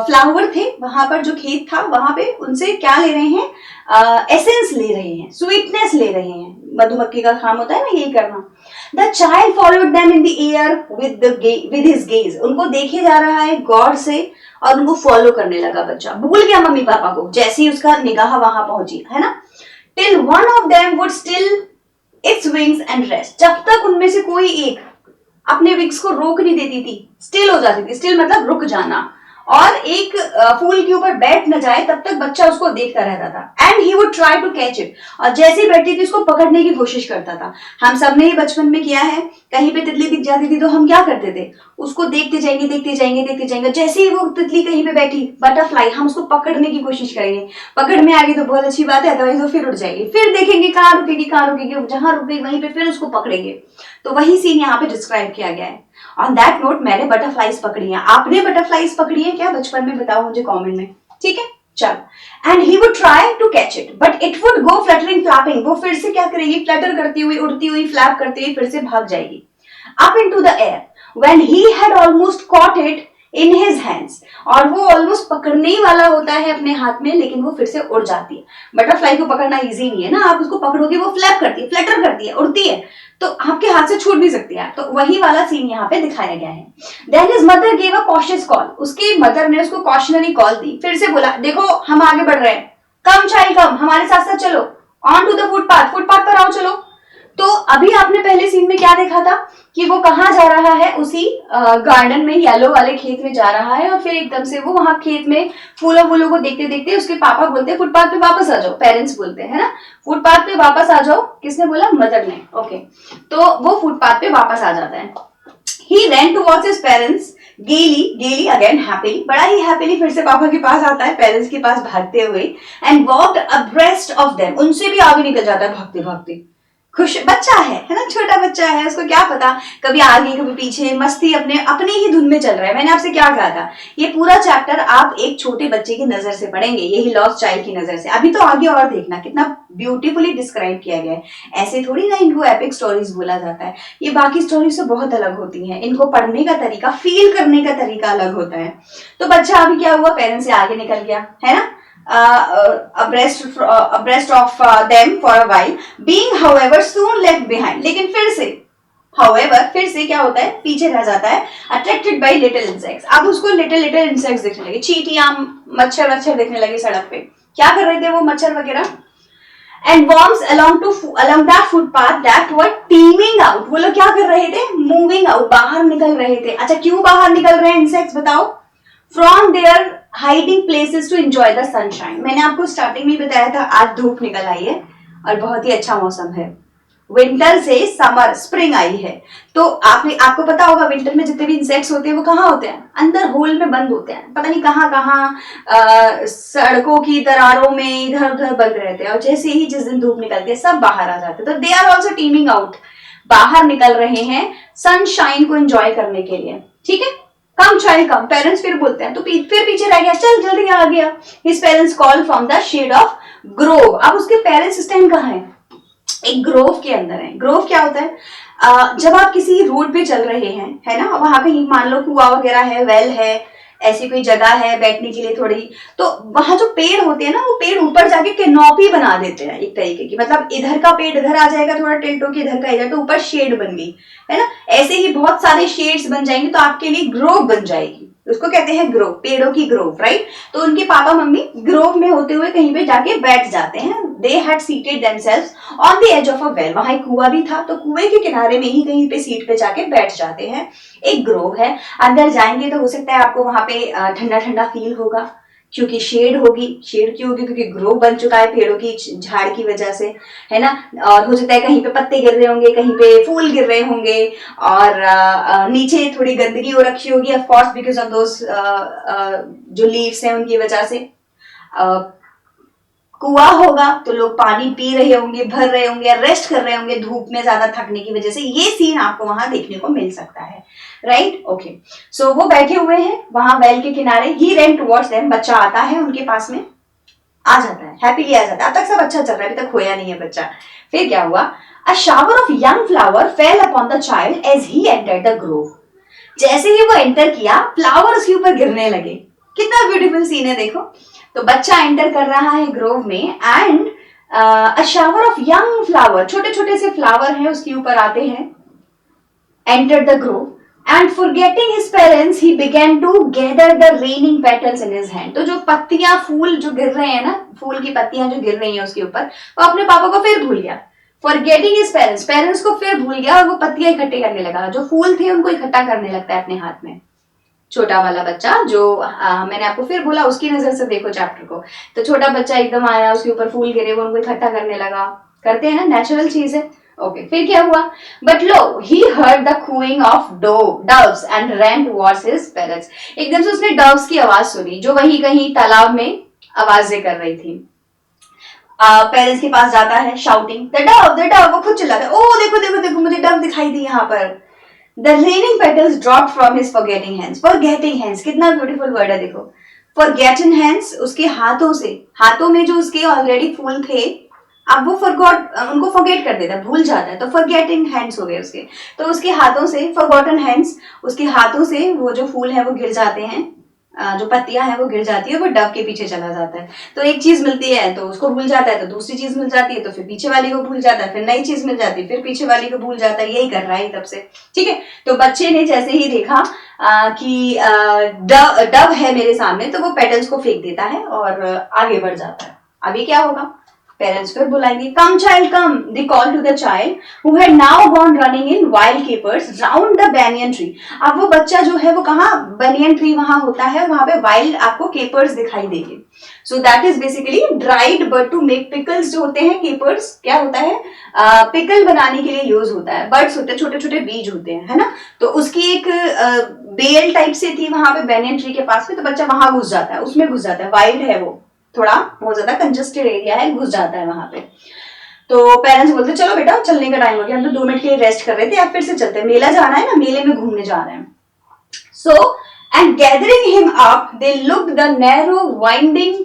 फ्लावर थे वहां पर, जो खेत था वहां पे, उनसे क्या ले रहे हैं, एसेंस ले रहे हैं, स्वीटनेस ले रहे हैं। मधुमक्खी का काम होता है ना यही करना। The child followed them in the air with his gaze, उनको देखे जा रहा है गौर से और उनको फॉलो करने लगा बच्चा, भूल गया मम्मी पापा को जैसे ही उसका निगाह वहां पहुंची, है ना। Till one of them would still its wings and rest, जब तक उनमें से कोई एक अपने विंग्स को रोक नहीं देती थी, स्टिल हो जाती थी, स्टिल मतलब रुक जाना, और एक फूल के ऊपर बैठ न जाए तब तक बच्चा उसको देखता रहता था। And he would try to catch it, और जैसे ही बैठती थी उसको पकड़ने की कोशिश करता था। हम सबने ही बचपन में किया है, कहीं पे तितली दिख जाती थी तो हम क्या करते थे, उसको देखते जाएंगे देखते जाएंगे देखते जाएंगे, जैसे ही वो तितली कहीं पे बैठी, बटरफ्लाई, हम उसको पकड़ने की कोशिश करेंगे, पकड़ में आ गई तो बहुत अच्छी बात है, अदरवाइज वो फिर उड़ जाएगी, फिर देखेंगे कहाँ रुकेगी कहाँ रुकेगी, जहां रुक गई वहीं पे फिर उसको पकड़ेंगे। तो वही सीन यहाँ पे डिस्क्राइब किया गया है। ऑन दैट नोट, मैंने बटरफ्लाईज पकड़ी हैं, आपने बटरफ्लाईज पकड़ी है क्या बचपन में, बताओ मुझे कमेंट में, ठीक है। चलो, and he would try to catch it but it would go fluttering flapping, वो फिर से क्या करेगी, फ्लटर करती हुई, उड़ती हुई, फ्लैप करती हुई फिर से भाग जाएगी up into the air. When he had almost caught it in his hands, और वो ऑलमोस्ट पकड़ने ही वाला होता है अपने हाथ में, लेकिन वो फिर से उड़ जाती है। बटरफ्लाई को पकड़ना इजी नहीं है ना, आप उसको पकड़ोगे वो फ्लैप करती है, फ्लटर करती है, उड़ती है, तो आपके हाथ से छूट भी सकती है। तो वही वाला सीन यहाँ पे दिखाया गया है। Then his mother gave a cautious call, उसकी मदर ने उसको कॉशनरी कॉल दी, फिर से बोला देखो हम आगे बढ़ रहे हैं, कम चाइल्ड कम, हमारे साथ साथ चलो, on to the footpath, footpath पर आओ चलो। तो अभी आपने पहले सीन में क्या देखा था कि वो कहाँ जा रहा है, उसी गार्डन में, येलो वाले खेत में जा रहा है, और फिर एकदम से वो वहां खेत में फूलों फूलों को देखते देखते उसके पापा बोलते हैं फुटपाथ पे वापस आ जाओ, पेरेंट्स बोलते हैं ना, फुटपाथ पे वापस आ जाओ, किसने बोला, मदर ने, ओके। तो वो फुटपाथ पे वापस आ जाता है। He ran towards his parents gaily again happily, बड़ा ही हैप्पीली फिर से पापा के पास आता है, पेरेंट्स के पास भागते हुए, and walked abreast of them, उनसे भी आगे निकल जाता है भागते भागते। खुश बच्चा है ना, छोटा बच्चा है, उसको क्या पता, कभी आगे कभी पीछे, मस्ती अपनी ही धुन में चल रहा है। मैंने आपसे क्या कहा था, ये पूरा चैप्टर आप एक छोटे बच्चे की नजर से पढ़ेंगे, यही लॉस्ट चाइल्ड की नजर से। अभी तो आगे और देखना कितना ब्यूटीफुली डिस्क्राइब किया गया है। ऐसे थोड़ी ना इनको एपिक स्टोरीज बोला जाता है, ये बाकी स्टोरी से बहुत अलग होती हैं, इनको पढ़ने का तरीका, फील करने का तरीका अलग होता है। तो बच्चा अभी क्या हुआ, पेरेंट्स से आगे निकल गया, है ना, abreast of them for a while, being however soon left behind, लेकिन फिर से however फिर से क्या होता है, पीछे रह जाता है, attracted by little insects। अब उसको little insects दिखने लगे, चींटियां, मच्छर वच्छर दिखने लगे सड़क पे, क्या कर रहे थे वो मच्छर वगैरह, and worms along that footpath that were teeming out, वो लोग क्या कर रहे थे, moving out, बाहर निकल रहे थे। अच्छा, क्यों बाहर निकल रहे हैं इंसेक्ट्स, बताओ, from their hiding places to enjoy the sunshine. मैंने आपको स्टार्टिंग में बताया था आज धूप निकल आई है और बहुत ही अच्छा मौसम है, विंटर से समर स्प्रिंग आई है। तो आपको पता होगा विंटर में जितने भी इंसेक्ट्स होते हैं वो कहाँ होते हैं, अंदर होल में बंद होते हैं, पता नहीं कहाँ कहाँ सड़कों की दरारों में इधर उधर बंद रहते हैं, और जैसे ही जिस दिन धूप निकलती है सब बाहर आ जाते हैं। तो they are also teeming out, बाहर निकल रहे हैं सनशाइन को एंजॉय करने के लिए, ठीक है। कम चाइल्ड कम, पेरेंट्स फिर बोलते हैं, तो फिर पीछे रह गया, चल जल्दी आ गया। His parents call from the shade of grove. अब उसके पेरेंट्स इस टाइम कहाँ है, एक ग्रोव के अंदर है। ग्रोव क्या होता है, जब आप किसी रोड पे चल रहे हैं, है ना, वहां कहीं मान लो कुआं वगैरह है, वेल है, ऐसी कोई जगह है बैठने के लिए थोड़ी, तो वहां जो पेड़ होते हैं ना, वो पेड़ ऊपर जाके कैनोपी बना देते हैं एक तरीके की, मतलब इधर का पेड़ इधर आ जाएगा, थोड़ा टिल्ट होके इधर का इधर, तो ऊपर शेड बन गई, है ना। ऐसे ही बहुत सारे शेड्स बन जाएंगे तो आपके लिए ग्रोव बन जाएगी, उसको कहते हैं ग्रोव, पेड़ों की ग्रोव, राइट। तो उनके पापा मम्मी ग्रोव में होते हुए कहीं पे जाके बैठ जाते हैं। They had seated themselves on the edge of a well, वहां एक कुआं भी था, तो कुएं के किनारे में ही कहीं पे सीट पे जाके बैठ जाते हैं। एक ग्रोव है, अंदर जाएंगे तो हो सकता है आपको वहां पे ठंडा ठंडा फील होगा, क्योंकि शेड होगी। शेड क्यों होगी, क्योंकि ग्रोव बन चुका है पेड़ों की झाड़ की वजह से, है ना। और हो सकता है कहीं पे पत्ते गिर रहे होंगे, कहीं पे फूल गिर रहे होंगे, और नीचे थोड़ी गंदगी हो रखी होगी, of course because of those जो लीव्स हैं उनकी वजह से। कुआं होगा तो लोग पानी पी रहे होंगे, भर रहे होंगे, रेस्ट कर रहे होंगे धूप में ज्यादा थकने की वजह से। ये सीन आपको वहां देखने को मिल सकता है, राइट। ओके, सो वो बैठे हुए हैं वहां वेल के किनारे। ही रन टुवर्ड्स देम, बच्चा आता है उनके पास में, आ जाता है, हैप्पीली आ जाता है। अब तक सब अच्छा चल रहा है, अभी तक खोया नहीं है बच्चा। फिर क्या हुआ? A shower of young flower fell upon the child as he entered the grove. जैसे ही वो एंटर किया, फ्लावर उसके ऊपर गिरने लगे। कितना ब्यूटीफुल सीन है देखो। तो बच्चा एंटर कर रहा है ग्रोव में and a shower of young flower, छोटे छोटे से फ्लावर हैं उसके ऊपर आते हैं। Enter the grove and forgetting his parents he began to gather the raining petals in his hand. तो जो पत्तियां, फूल जो गिर रहे हैं ना, फूल की पत्तियां जो गिर रही हैं उसके ऊपर, वो अपने पापा को फिर भूल गया। फॉरगेटिंग हिज पेरेंट्स, पेरेंट्स को फिर भूल गया और वो पत्तियां इकट्ठे करने लगा। जो फूल थे उनको इकट्ठा करने लगता है अपने हाथ में। छोटा वाला बच्चा जो मैंने आपको फिर बोला, उसकी नजर से देखो चैप्टर को। तो छोटा बच्चा एकदम आया, उसके ऊपर फूल गिरे, वो उनको इकट्ठा करने लगा। करते हैं ना, नेचुरल चीज है। ओके, फिर क्या हुआ? But lo he heard the cooing of doves and ran towards his parents. एकदम से उसने डव्स की आवाज सुनी जो वहीं कहीं तालाब में आवाजें कर रही थी। पेरेंट्स के पास जाता है, शाउटिंग द डव, वो खुद चिल्लाता है, ओ देखो देखो देखो मुझे डव दिखाई दी यहाँ पर। The raining petals dropped from his forgetting hands. Forgetting hands, कितना ब्यूटीफुल वर्ड है देखो। Forgetting hands, उसके हाथों से, हाथों में जो उसके ऑलरेडी फूल थे, अब वो उनको forget कर देता है, भूल जाता है। तो forgetting hands हो गए उसके। तो उसके हाथों से, forgotten hands, उसके हाथों से वो जो फूल है वो गिर जाते हैं, जो पत्तियां हैं वो गिर जाती है, वो डव के पीछे चला जाता है। तो एक चीज मिलती है तो उसको भूल जाता है, तो दूसरी चीज मिल जाती है तो फिर पीछे वाली को भूल जाता है, फिर नई चीज मिल जाती है, फिर पीछे वाली को भूल जाता है। यही कर रहा है तब से, ठीक है। तो बच्चे ने जैसे ही देखा कि डव है मेरे सामने, तो वो पेटल्स को फेंक देता है और आगे बढ़ जाता है। अभी क्या होगा? पेरेंट्स फिर बुलाएंगे, come child come, they call to the child who had now gone running in wild capers round the banyan tree. अब वो बच्चा जो है वो कहाँ, बैनियन ट्री वहां होता है, वहां पे वाइल्ड आपको केपर्स दिखाई देंगे। So that is basically dried bird to make pickles. जो होते हैं केपर्स, क्या होता है, पिकल बनाने के लिए यूज होता है। बर्ड्स होते हैं, छोटे छोटे बीज होते हैं, है ना। तो उसकी एक बेल टाइप से थी वहां पे बैनियन ट्री के पास में, तो बच्चा वहां घुस जाता है, उसमें घुस जाता है। वाइल्ड है वो, थोड़ा बहुत ज्यादा कंजेस्टेड एरिया है, घुस जाता है वहां पे। तो पेरेंट्स बोलते चलो बेटा चलने का टाइम हो गया, हम तो 2 मिनट के लिए रेस्ट कर रहे थे, अब फिर से चलते हैं, मेला जाना है ना, मेले में घूमने जा रहे हैं। So and gathering him up they looked the narrow winding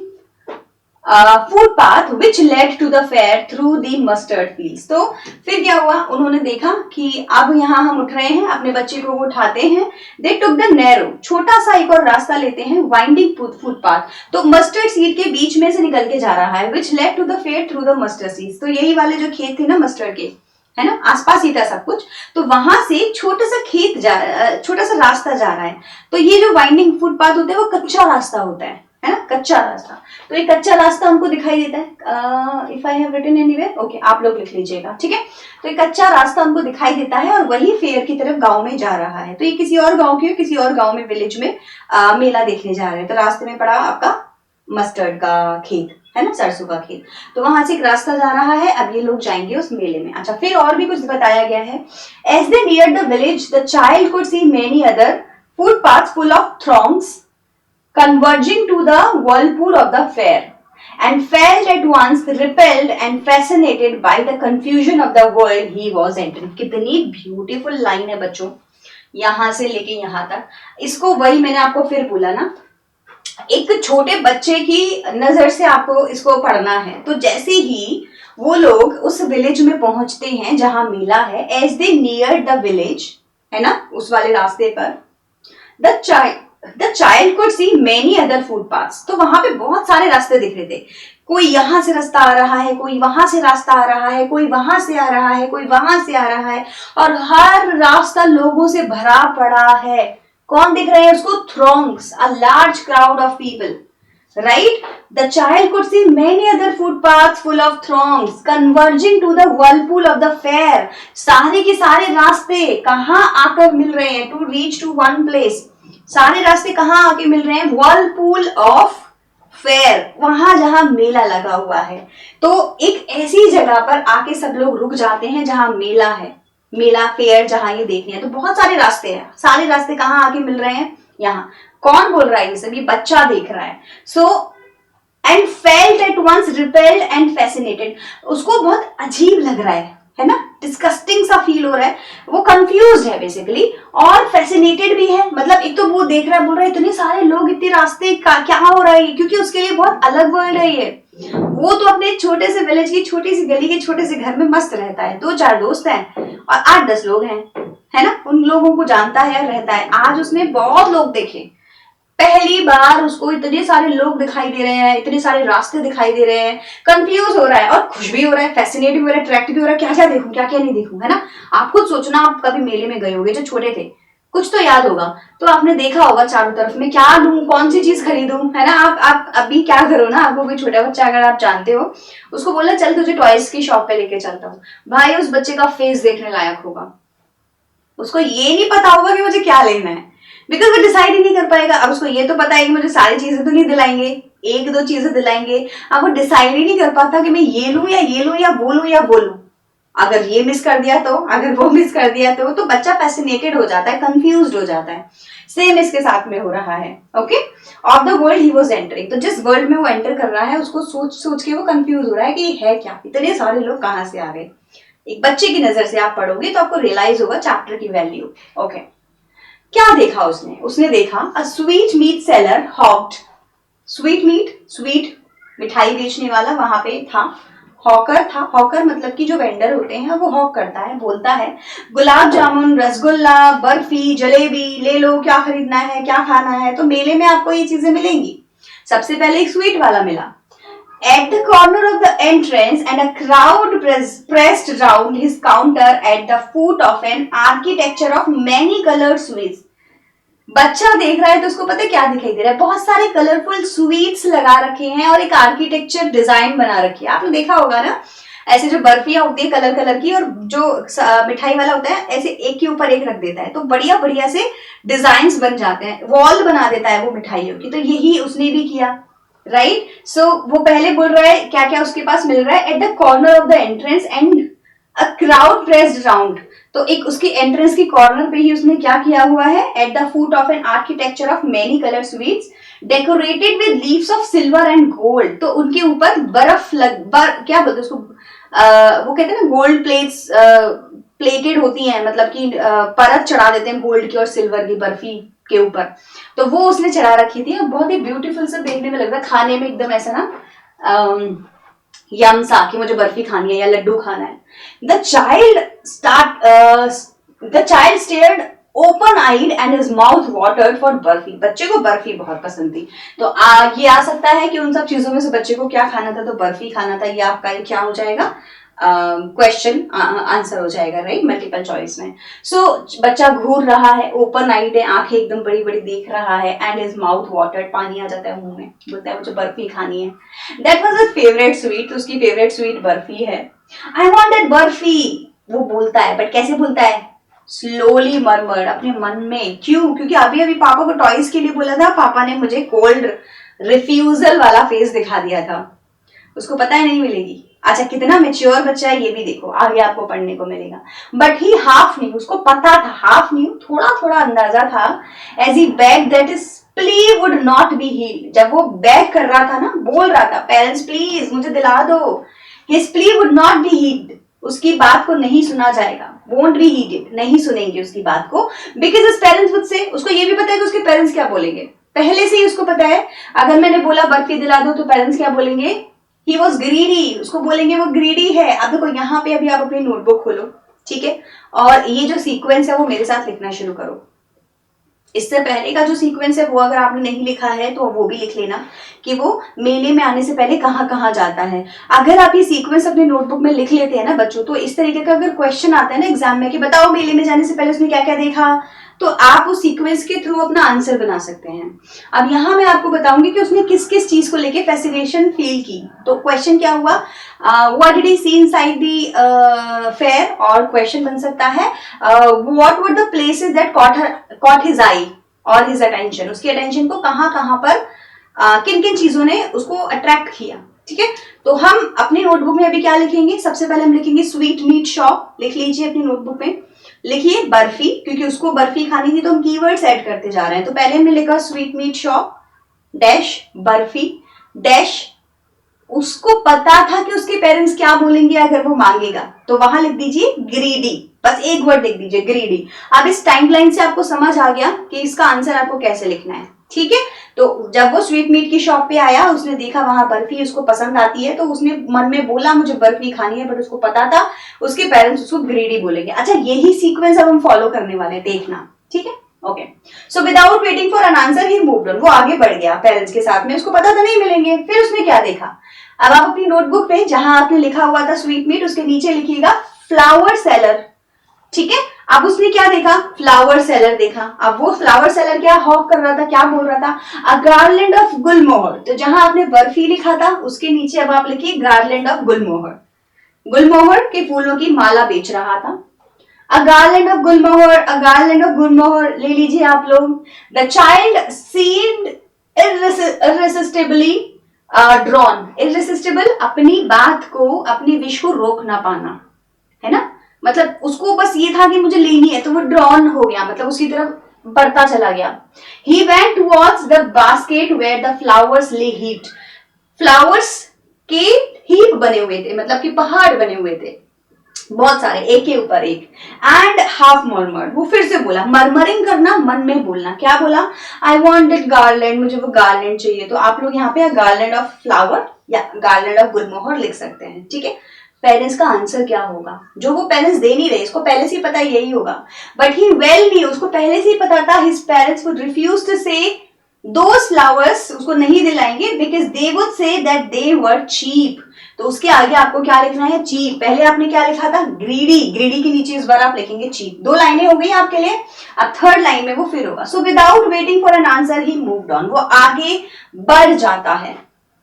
footpath which led to the fair through the mustard fields. तो फिर क्या हुआ? उन्होंने देखा कि अब यहाँ हम उठ रहे हैं, अपने बच्चे को वो उठाते हैं। दे टुक द नैरो, छोटा सा एक और रास्ता लेते हैं, वाइंडिंग फुटपाथ, तो मस्टर्ड सीड के बीच में से निकल के जा रहा है, which led to the fair through the mustard seeds. तो यही वाले जो खेत थे ना मस्टर्ड के, है ना, आसपास ही था सब कुछ, तो वहां से छोटा सा छोटा सा रास्ता जा रहा है। तो ये जो वाइंडिंग फुटपाथ होते हैं वो कच्चा रास्ता होता है ना, कच्चा रास्ता। तो एक कच्चा रास्ता हमको दिखाई देता है। If I have written anywhere, okay, आप लोग लिख लीजिएगा, ठीक है। तो एक कच्चा रास्ता हमको दिखाई देता है और वही फेयर की तरफ गांव में जा रहा है। तो ये किसी और गांव की, किसी और गांव में, विलेज में मेला देखने जा रहे हैं। तो रास्ते में पड़ा आपका मस्टर्ड का खेत, है ना, सरसों का खेत। तो वहां से एक रास्ता जा रहा है, अब ये लोग जाएंगे उस मेले में। अच्छा, फिर और भी कुछ बताया गया है। As they near the village the child could see many other footpaths full of throngs converging to the whirlpool of the fair and felt at once repelled and fascinated by the confusion of the world he was entering। कितनी beautiful line है बच्चों, यहां से लेके यहां तक। इसको वही मैंने आपको फिर बोला ना, एक छोटे बच्चे की नजर से आपको इसको पढ़ना है। तो जैसे ही वो लोग उस विलेज में पहुंचते हैं जहां मेला है, as they near the village, है ना, उस वाले रास्ते पर, the child could see many other footpaths. तो वहां पे बहुत सारे रास्ते दिख रहे थे। कोई यहां से रास्ता आ रहा है, कोई वहां से रास्ता आ रहा है, कोई वहां से आ रहा है, कोई वहां से आ रहा है, और हर रास्ता लोगों से भरा पड़ा है। कौन दिख रहे हैं उसको? Throngs, a large crowd of people, right? The child could see many other footpaths full of throngs converging to the whirlpool of the fair। सारे के सारे रास्ते कहाँ आकर मिल रहे हैं? To reach to one place। सारे रास्ते कहाँ आके मिल रहे हैं? whirlpool of fair, वहां जहां मेला लगा हुआ है। तो एक ऐसी जगह पर आके सब लोग रुक जाते हैं जहां मेला है, मेला फेयर जहां ये देखने हैं। तो बहुत सारे रास्ते हैं, सारे रास्ते कहाँ आके मिल रहे हैं? यहाँ। कौन बोल रहा है ये सब? ये बच्चा देख रहा है। So and felt at once repelled and fascinated, उसको बहुत अजीब लग रहा है ना, डिस्कस्टिंग सा फील हो रहा है, वो कंफ्यूज है बेसिकली, और फैसिनेटेड भी है, मतलब एक तो वो देख रहा है, बोल रहा है इतने सारे लोग, इतने रास्ते का क्या हो रहा है, क्योंकि उसके लिए बहुत अलग वर्ल्ड है ये। वो तो अपने छोटे से विलेज की छोटी सी गली के छोटे से घर में मस्त रहता है, 2-4 दोस्त हैं और 8-10 लोग हैं, है ना, उन लोगों को जानता है, रहता है। आज उसने बहुत लोग देखे, पहली बार उसको इतने सारे लोग दिखाई दे रहे हैं, इतने सारे रास्ते दिखाई दे रहे हैं, कंफ्यूज हो रहा है और खुश भी हो रहा है, फैसिनेट भी हो रहा है, अट्रैक्टिव भी हो रहा है, क्या क्या देखूं क्या क्या नहीं देखूं, है ना। आप खुद सोचना, आप कभी मेले में गए होगे, जो छोटे थे, कुछ तो याद होगा, तो आपने देखा होगा चारों तरफ में क्या लूं, कौन सी चीज खरीदूं, है ना। आप अभी क्या करो ना, आपको कोई छोटा बच्चा अगर आप जानते हो, उसको बोलना चल तुझे टॉयज की शॉप पे लेके चलता हूँ, भाई उस बच्चे का फेस देखने लायक होगा, उसको ये नहीं पता होगा कि मुझे क्या लेना है, बिकॉज वो डिसाइड ही नहीं कर पाएगा। अब उसको ये तो पता है कि मुझे सारी चीजें तो नहीं दिलाएंगे, 1-2 चीजें दिलाएंगे, अब वो डिसाइड ही नहीं कर पाता कि मैं ये लूं या ये लूं या वो लूं या वो लूं, अगर ये मिस कर दिया तो, अगर वो मिस कर दिया तो बच्चा फैसिनेटेड हो जाता है, कंफ्यूज्ड हो जाता है। सेम इसके साथ में हो रहा है। Okay, of the world he was entering, तो जिस वर्ल्ड में वो एंटर कर रहा है उसको सोच सोच के वो कंफ्यूज हो रहा है कि ये है क्या, इतने सारे लोग कहां से आ गए। एक बच्चे की नजर से आप पढ़ोगे तो आपको रियलाइज होगा चैप्टर की वैल्यू। ओके, क्या देखा उसने देखा a sweetmeat seller hawked, sweetmeat, sweet मिठाई बेचने वाला वहां पे था, हॉकर था, हॉकर मतलब कि जो वेंडर होते हैं वो हॉक करता है, बोलता है गुलाब जामुन, रसगुल्ला, बर्फी, जलेबी ले लो, क्या खरीदना है, क्या खाना है। तो मेले में आपको ये चीजें मिलेंगी। सबसे पहले एक स्वीट वाला मिला। At the corner of the entrance and a crowd pressed round his counter at the foot of an architecture of many colored sweets. बच्चा देख रहा है तो उसको पता है क्या दिखाई दे रहा है, बहुत सारे कलरफुल स्वीट्स लगा रखे हैं और एक आर्किटेक्चर डिजाइन बना रखी है। आपने देखा होगा ना, ऐसे जो बर्फियां होती है कलर कलर की, और जो मिठाई वाला होता है ऐसे एक के ऊपर एक रख देता है, तो बढ़िया बढ़िया से डिजाइन बन जाते हैं, वॉल बना देता है वो मिठाइयों की। तो यही उसने भी किया, राइट। सो वो पहले बोल रहा है क्या क्या उसके पास मिल रहा है, at the corner of the entrance and a crowd pressed round, तो एक उसकी एंट्रेंस की कॉर्नर पे ही उसने क्या किया हुआ है, at the foot of an architecture of many colour sweets decorated with leaves of silver and gold, तो उनके ऊपर बर्फ क्या बोलते हैं उसको, वो कहते हैं ना गोल्ड प्लेट्स, प्लेटेड होती हैं, मतलब कि परत चढ़ा देते हैं गोल्ड की और सिल्वर की बर्फी के ऊपर, तो वो उसने चढ़ा रखी थी। बहुत ही ब्यूटीफुल से देखने में लग रहा है, खाने में एकदम ऐसा ना यम सा कि मुझे बर्फी खानी है या लड्डू खाना है। The child stared open eyed and his mouth watered for barfi, बच्चे को बर्फी बहुत पसंद थी। तो ये आ सकता है कि उन सब चीजों में से बच्चे को क्या खाना था, तो बर्फी खाना था। ये आपका क्या हो जाएगा, क्वेश्चन आंसर हो जाएगा, राइट, मल्टीपल चॉइस में। सो बच्चा घूर रहा है, ओपन आइड है, आंखें एकदम बड़ी बड़ी देख रहा है, एंड हिज माउथ वाटर्ड, पानी आ जाता है मुंह में, बोलता है मुझे बर्फी खानी है। That was his favourite sweet, उसकी फेवरेट स्वीट बर्फी है। आई वांटेड बर्फी, वो बोलता है, बट कैसे बोलता है, स्लोली मरमर्ड, अपने मन में। क्यों? क्योंकि अभी अभी पापा को टॉयज के लिए बोला था, पापा ने मुझे कोल्ड रिफ्यूजल वाला फेस दिखा दिया था, उसको पता है नहीं मिलेगी। अच्छा, कितना मेच्योर बच्चा है ये भी देखो, आगे आपको पढ़ने को मिलेगा। बट ही हाफ न्यू, उसको पता था, हाफ न्यू थोड़ा थोड़ा अंदाजा था, as he beg that is plea would not be heeded, जब वो बैग कर रहा था ना, बोल रहा था पेरेंट्स प्लीज मुझे दिला दो, his plea would not be heeled, उसकी बात को नहीं सुना जाएगा, वोंट बी हीडेड, नहीं सुनेंगे उसकी बात को, because his parents would say, उसको ये भी पता है कि उसके पेरेंट्स क्या बोलेंगे, पहले से ही उसको पता है, अगर मैंने बोला बर्फी दिला दो तो पेरेंट्स क्या बोलेंगे, ही वॉज ग्रीडी, उसको बोलेंगे वो ग्रीडी है। अब देखो यहाँ पे अभी आप अपनी नोटबुक खोलो, ठीक है, और ये जो सीक्वेंस है वो मेरे साथ लिखना शुरू करो। इससे पहले का जो सीक्वेंस है वो अगर आपने नहीं लिखा है तो वो भी लिख लेना कि वो मेले में आने से पहले कहाँ कहाँ जाता है। अगर आप ये सीक्वेंस अपने नोटबुक में लिख लेते हैं ना बच्चों, तो इस तरीके का अगर क्वेश्चन आता है ना एग्जाम में कि बताओ मेले में जाने से पहले उसने क्या क्या देखा, तो आप उस सीक्वेंस के थ्रू अपना आंसर बना सकते हैं। अब यहाँ मैं आपको बताऊंगी कि उसने किस किस चीज को लेके फैसिनेशन फील की। तो क्वेश्चन क्या हुआ, what did he see inside the fair, और क्वेश्चन बन सकता है what were the places that caught his eye और हिज अटेंशन, उसकी अटेंशन को कहाँ कहाँ पर किन किन चीजों ने उसको अट्रैक्ट किया। ठीक है, तो हम अपनी नोटबुक में अभी क्या लिखेंगे, सबसे पहले हम लिखेंगे स्वीट मीट शॉप, लिख लीजिए अपनी नोटबुक में, लिखिए बर्फी, क्योंकि उसको बर्फी खानी थी तो हम कीवर्ड्स ऐड करते जा रहे हैं। तो पहले हमने लिखा sweet meat shop dash barfi dash उसको पता था कि उसके पेरेंट्स क्या बोलेंगे अगर वो मांगेगा, तो वहां लिख दीजिए ग्रीडी, बस एक वर्ड लिख दीजिए ग्रीडी। अब इस टाइमलाइन से आपको समझ आ गया कि इसका आंसर आपको कैसे लिखना है, ठीक है। तो जब वो स्वीट मीट की शॉप पे आया, उसने देखा वहां बर्फी उसको पसंद आती है, तो उसने मन में बोला मुझे बर्फी खानी है, बट उसको पता था उसके पेरेंट्स उसको ग्रीडी बोलेंगे। अच्छा, यही सीक्वेंस अब हम फॉलो करने वाले हैं, देखना, ठीक है। Okay, so without waiting for an answer he moved on, वो आगे बढ़ गया पेरेंट्स के साथ में, उसको पता था नहीं मिलेंगे। फिर उसने क्या देखा, अब आप अपनी नोटबुक पे जहां आपने लिखा हुआ था स्वीट मीट, उसके नीचे लिखिएगा फ्लावर सेलर, ठीक है। अब उसने क्या देखा, फ्लावर सेलर देखा। अब वो फ्लावर सेलर क्या हॉक कर रहा था, क्या बोल रहा था, अ गार्लैंड ऑफ गुलमोहर। तो जहां आपने बर्फी लिखा था उसके नीचे अब आप लिखिए गार्लैंड ऑफ गुलमोहर, गुलमोहर के फूलों की माला बेच रहा था। A garland of gulmohar, a garland of gulmohar ले लीजिए आप लोग। The child seemed irresistibly drawn, irresistible अपनी बात को, अपनी विश को रोक ना पाना, है ना, मतलब उसको बस ये था कि मुझे लेनी है, तो वो ड्रॉन हो गया, मतलब उसकी तरफ बढ़ता चला गया। He went towards the basket where the flowers lay heaped, flowers के हीप बने हुए थे, मतलब कि पहाड़ बने हुए थे बहुत सारे, एक के ऊपर एक। एंड हाफ मर्मर्ड, वो फिर से बोला, मरमरिंग करना, मन में बोलना, क्या बोला, आई वॉन्टेड गार्लैंड, मुझे वो गार्लैंड चाहिए। तो आप लोग यहाँ पे गार्लैंड ऑफ फ्लावर या गार्लैंड ऑफ गुलमोहर लिख सकते हैं, ठीक है। पेरेंट्स का आंसर क्या होगा, जो वो पेरेंट्स दे नहीं रहे, इसको पहले से ही पता यही होगा, बट ही वेल न्यू, उसको पहले से ही पता था his parents would refuse to say those flowers, उसको नहीं दिलाएंगे, because they would say that they were cheap. तो उसके आगे आपको क्या लिखना है, चीप। पहले आपने क्या लिखा था, ग्रीडी, ग्रीडी के नीचे इस बार आप लिखेंगे चीप। दो लाइनें हो गई आपके लिए, अब थर्ड लाइन में वो फिर होगा। So without waiting for an answer he moved on, वो आगे बढ़ जाता है,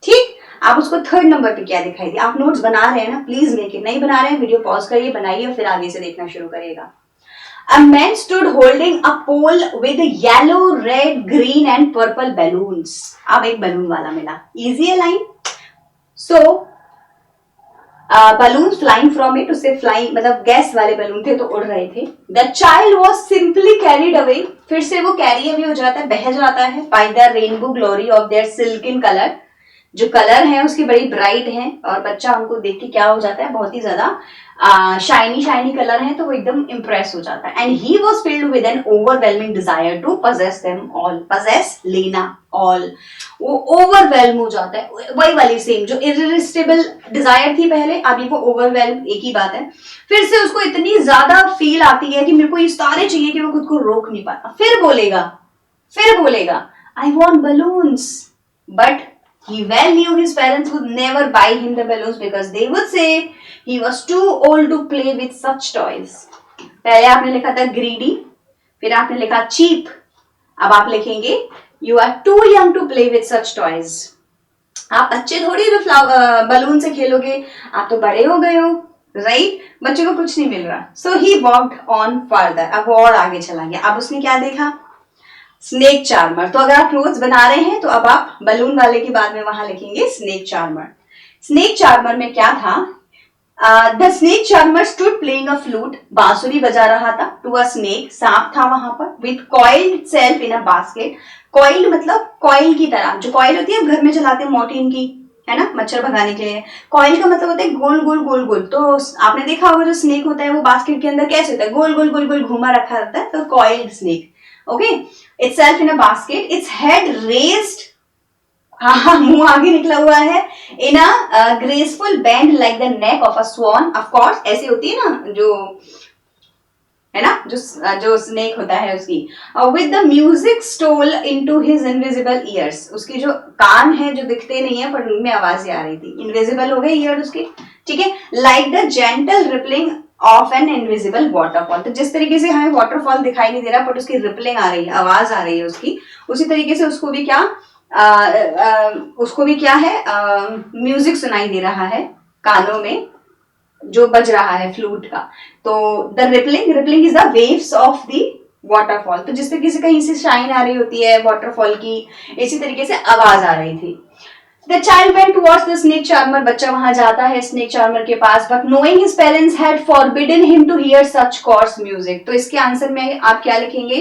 ठीक। आप उसको थर्ड नंबर पे क्या दिखाई दिया, आप नोट्स बना रहे हैं ना, प्लीज मेक इट, नहीं बना रहे हैं वीडियो पॉज करिए, बनाइए और फिर आगे से देखना शुरू करिएगा। A man stood holding a pole with yellow, red, green and purple balloons. अब एक बलून वाला मिला, इजी है line. So balloon flying from it, उससे फ्लाइंग मतलब गैस वाले बलून थे तो उड़ रहे थे। The child was simply carried away, फिर से वो कैरी अवे हो जाता है, बह जाता है, by the rainbow glory of their silken colour, जो कलर है उसकी बड़ी ब्राइट है, और बच्चा उनको देख के क्या हो जाता है, बहुत ही ज्यादा शाइनी शाइनी कलर है, तो वो एकदम इंप्रेस हो जाता है। And he was filled with an overwhelming desire to possess them all, possess लेना, ऑल, वो ओवरवेलम हो जाता है, वही वाली सेम जो इरिस्टिबल डिजायर थी पहले, अभी वो ओवरवेलम, एक ही बात है। फिर से उसको इतनी ज्यादा फील आती है कि मेरे को ये सारे चाहिए कि वो खुद को रोक नहीं पाता। फिर बोलेगा I want balloons, but he well knew his parents would never buy him the balloons because they would say he was too old to play with such toys. पहले आपने लिखा था greedy, फिर आपने लिखा cheap, अब आप लिखेंगे you are too young to play with such toys. आप बच्चे थोड़ी जो बलून से खेलोगे, आप तो बड़े हो गए हो, राइट, बच्चे को कुछ नहीं मिल रहा। So he walked on further, अब वो और आगे चला गया। अब उसने क्या देखा, स्नेक चार्मर। तो अगर आप नोट्स बना रहे हैं तो अब आप बलून वाले के बाद में वहां लिखेंगे स्नेक चार्मर। स्नेक चार्मर में क्या था, the snake charmer stood playing a flute, बांसुरी बजा रहा था, टू अ स्नेक, सांप था वहां पर, with coiled self in a basket. Coiled मतलब कॉइल की तरह, जो कॉइल होती है घर में चलाते हैं मोर्टीन की, है ना, मच्छर भगाने के लिए। कॉइल का मतलब होता है गोल गोल गोल गोल। तो आपने देखा होगा जो स्नेक होता है वो बास्केट के अंदर कैसे होता है, गोल गोल गोल गोल घुमा रखा रहता है, तो coiled snake. Okay, itself in a basket, its head raised, हाँ मुंह आगे निकला हुआ है, in a graceful bend like the neck of a swan, of course ऐसे होती है ना, जो है ना, जो स्नेक होता है उसकी। with the music stole into his invisible ears, उसकी जो कान है जो दिखते नहीं है पर उनमें आवाजें आ रही थी, इनविजिबल हो गए ईयर उसके, ठीक है। like the gentle rippling of an invisible waterfall, तो जिस तरीके से हमें वाटरफॉल दिखाई नहीं दे रहा बट उसकी रिपलिंग आ रही है, आवाज आ रही है उसकी, उसी तरीके से उसको भी क्या है, म्यूजिक सुनाई दे रहा है कानों में जो बज रहा है फ्लूट का। तो the rippling is the waves of the waterfall, तो जिस तरीके से कहीं से शाइन आ रही होती है वाटरफॉल की, इसी तरीके से आवाज आ रही थी। The child went towards the snake charmer, बच्चा वहां जाता है snake charmer के पास, but knowing his parents had forbidden him to hear such coarse music, तो इसके आंसर में आप क्या लिखेंगे,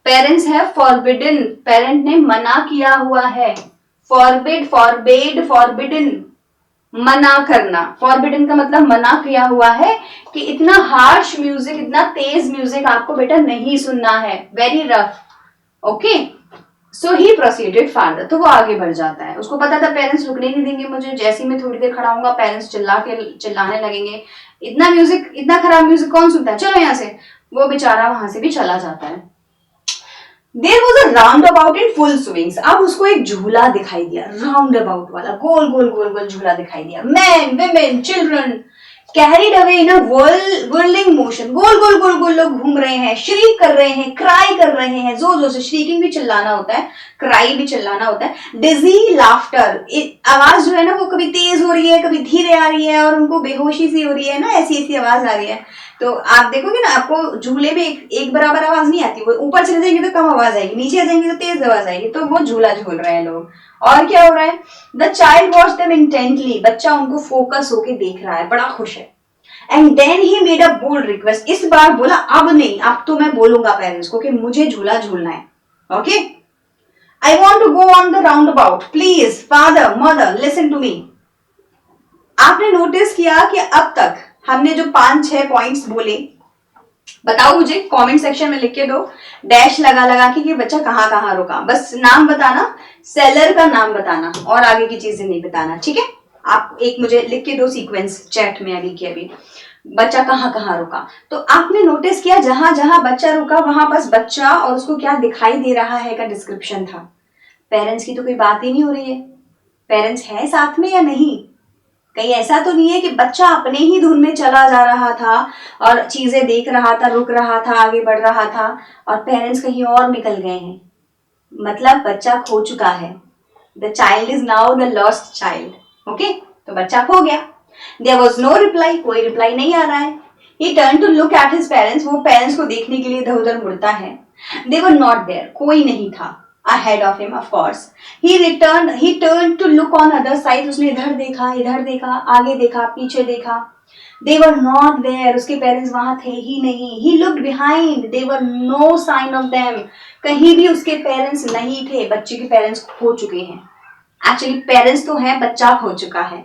parents have forbidden, parent ने मना किया हुआ है, forbid, forbade, forbidden, मना करना, फॉरबिडन का मतलब मना किया हुआ है कि इतना हार्श म्यूजिक, इतना तेज म्यूजिक आपको बेटा नहीं सुनना है, वेरी रफ। ओके, सो ही प्रोसीडेड फादर, तो वो आगे बढ़ जाता है। उसको पता था पेरेंट्स रुकने नहीं देंगे मुझे, जैसे ही मैं थोड़ी देर खड़ा हूंगा पेरेंट्स चिल्लाने लगेंगे, इतना म्यूजिक, इतना खराब म्यूजिक कौन सुनता है, चलो यहाँ से। वो बेचारा वहां से भी चला जाता है। There was a roundabout in full swings, अब उसको एक झूला दिखाई दिया, राउंड अबाउट वाला, गोल गोल गोल गोल झूला दिखाई दिया। Man, women, children carried away in a whirling motion, गोल गोल गोल गोल लोग घूम रहे हैं, श्रीक कर रहे हैं, क्राई कर रहे हैं, जोर जोर से, श्रीकिंग भी चिल्लाना होता है, क्राई भी चिल्लाना होता है। डिजी लाफ्टर, आवाज जो है ना वो कभी तेज हो रही है, कभी धीरे आ रही है, और उनको बेहोशी सी हो रही है ना, ऐसी ऐसी आवाज आ रही है। तो आप देखोगे ना, आपको झूले में एक बराबर आवाज नहीं आती, वो ऊपर चले जाएंगे तो कम आवाज आएगी, नीचे आ जाएंगे तो तेज आवाज आएगी। तो वो झूला झूल रहे हैं लोग। और क्या हो रहा है, the child watch them intently, बच्चा उनको फोकस होके देख रहा है, बड़ा खुश है। And then he made a bold request, इस बार बोला अब नहीं, अब तो मैं बोलूंगा पेरेंट्स को कि मुझे झूला झूलना है। Okay, I want to go on the roundabout, please father mother listen to me. आपने नोटिस किया कि अब तक हमने जो 5-6 पॉइंट्स बोले, बताओ मुझे कमेंट सेक्शन में लिख के दो, डैश लगा लगा के कि बच्चा कहाँ कहाँ रुका, बस नाम बताना, सेलर का नाम बताना, और आगे की चीजें नहीं बताना, ठीक है। आप एक मुझे लिख के दो सीक्वेंस चैट में अभी के अभी, बच्चा कहाँ कहाँ रुका। तो आपने नोटिस किया जहां जहां बच्चा रुका वहां बस बच्चा और उसको क्या दिखाई दे रहा है का डिस्क्रिप्शन था। पेरेंट्स की तो कोई बात ही नहीं हो रही है, पेरेंट्स है साथ में या नहीं। कहीं ऐसा तो नहीं है कि बच्चा अपने ही धुन में चला जा रहा था और चीजें देख रहा था, रुक रहा था, आगे बढ़ रहा था, और पेरेंट्स कहीं और निकल गए हैं। मतलब बच्चा खो चुका है। The child is now the lost child. Okay, तो बच्चा खो गया। देयर वॉज नो रिप्लाई, कोई रिप्लाई नहीं आ रहा है। He turn to look at his parents, वो पेरेंट्स को देखने के लिए इधर उधर मुड़ता है। दे वर नॉट देयर, कोई नहीं था ahead of him, of course. He turned to look on other side, उसने इधर देखा, आगे देखा, पीछे देखा। They were not there, उसके पेरेंट्स वहां थे ही नहीं। He looked behind, there were no sign of them, कहीं भी उसके पेरेंट्स नहीं थे। बच्चे के पेरेंट्स खो चुके हैं। एक्चुअली पेरेंट्स तो है, बच्चा खो चुका है।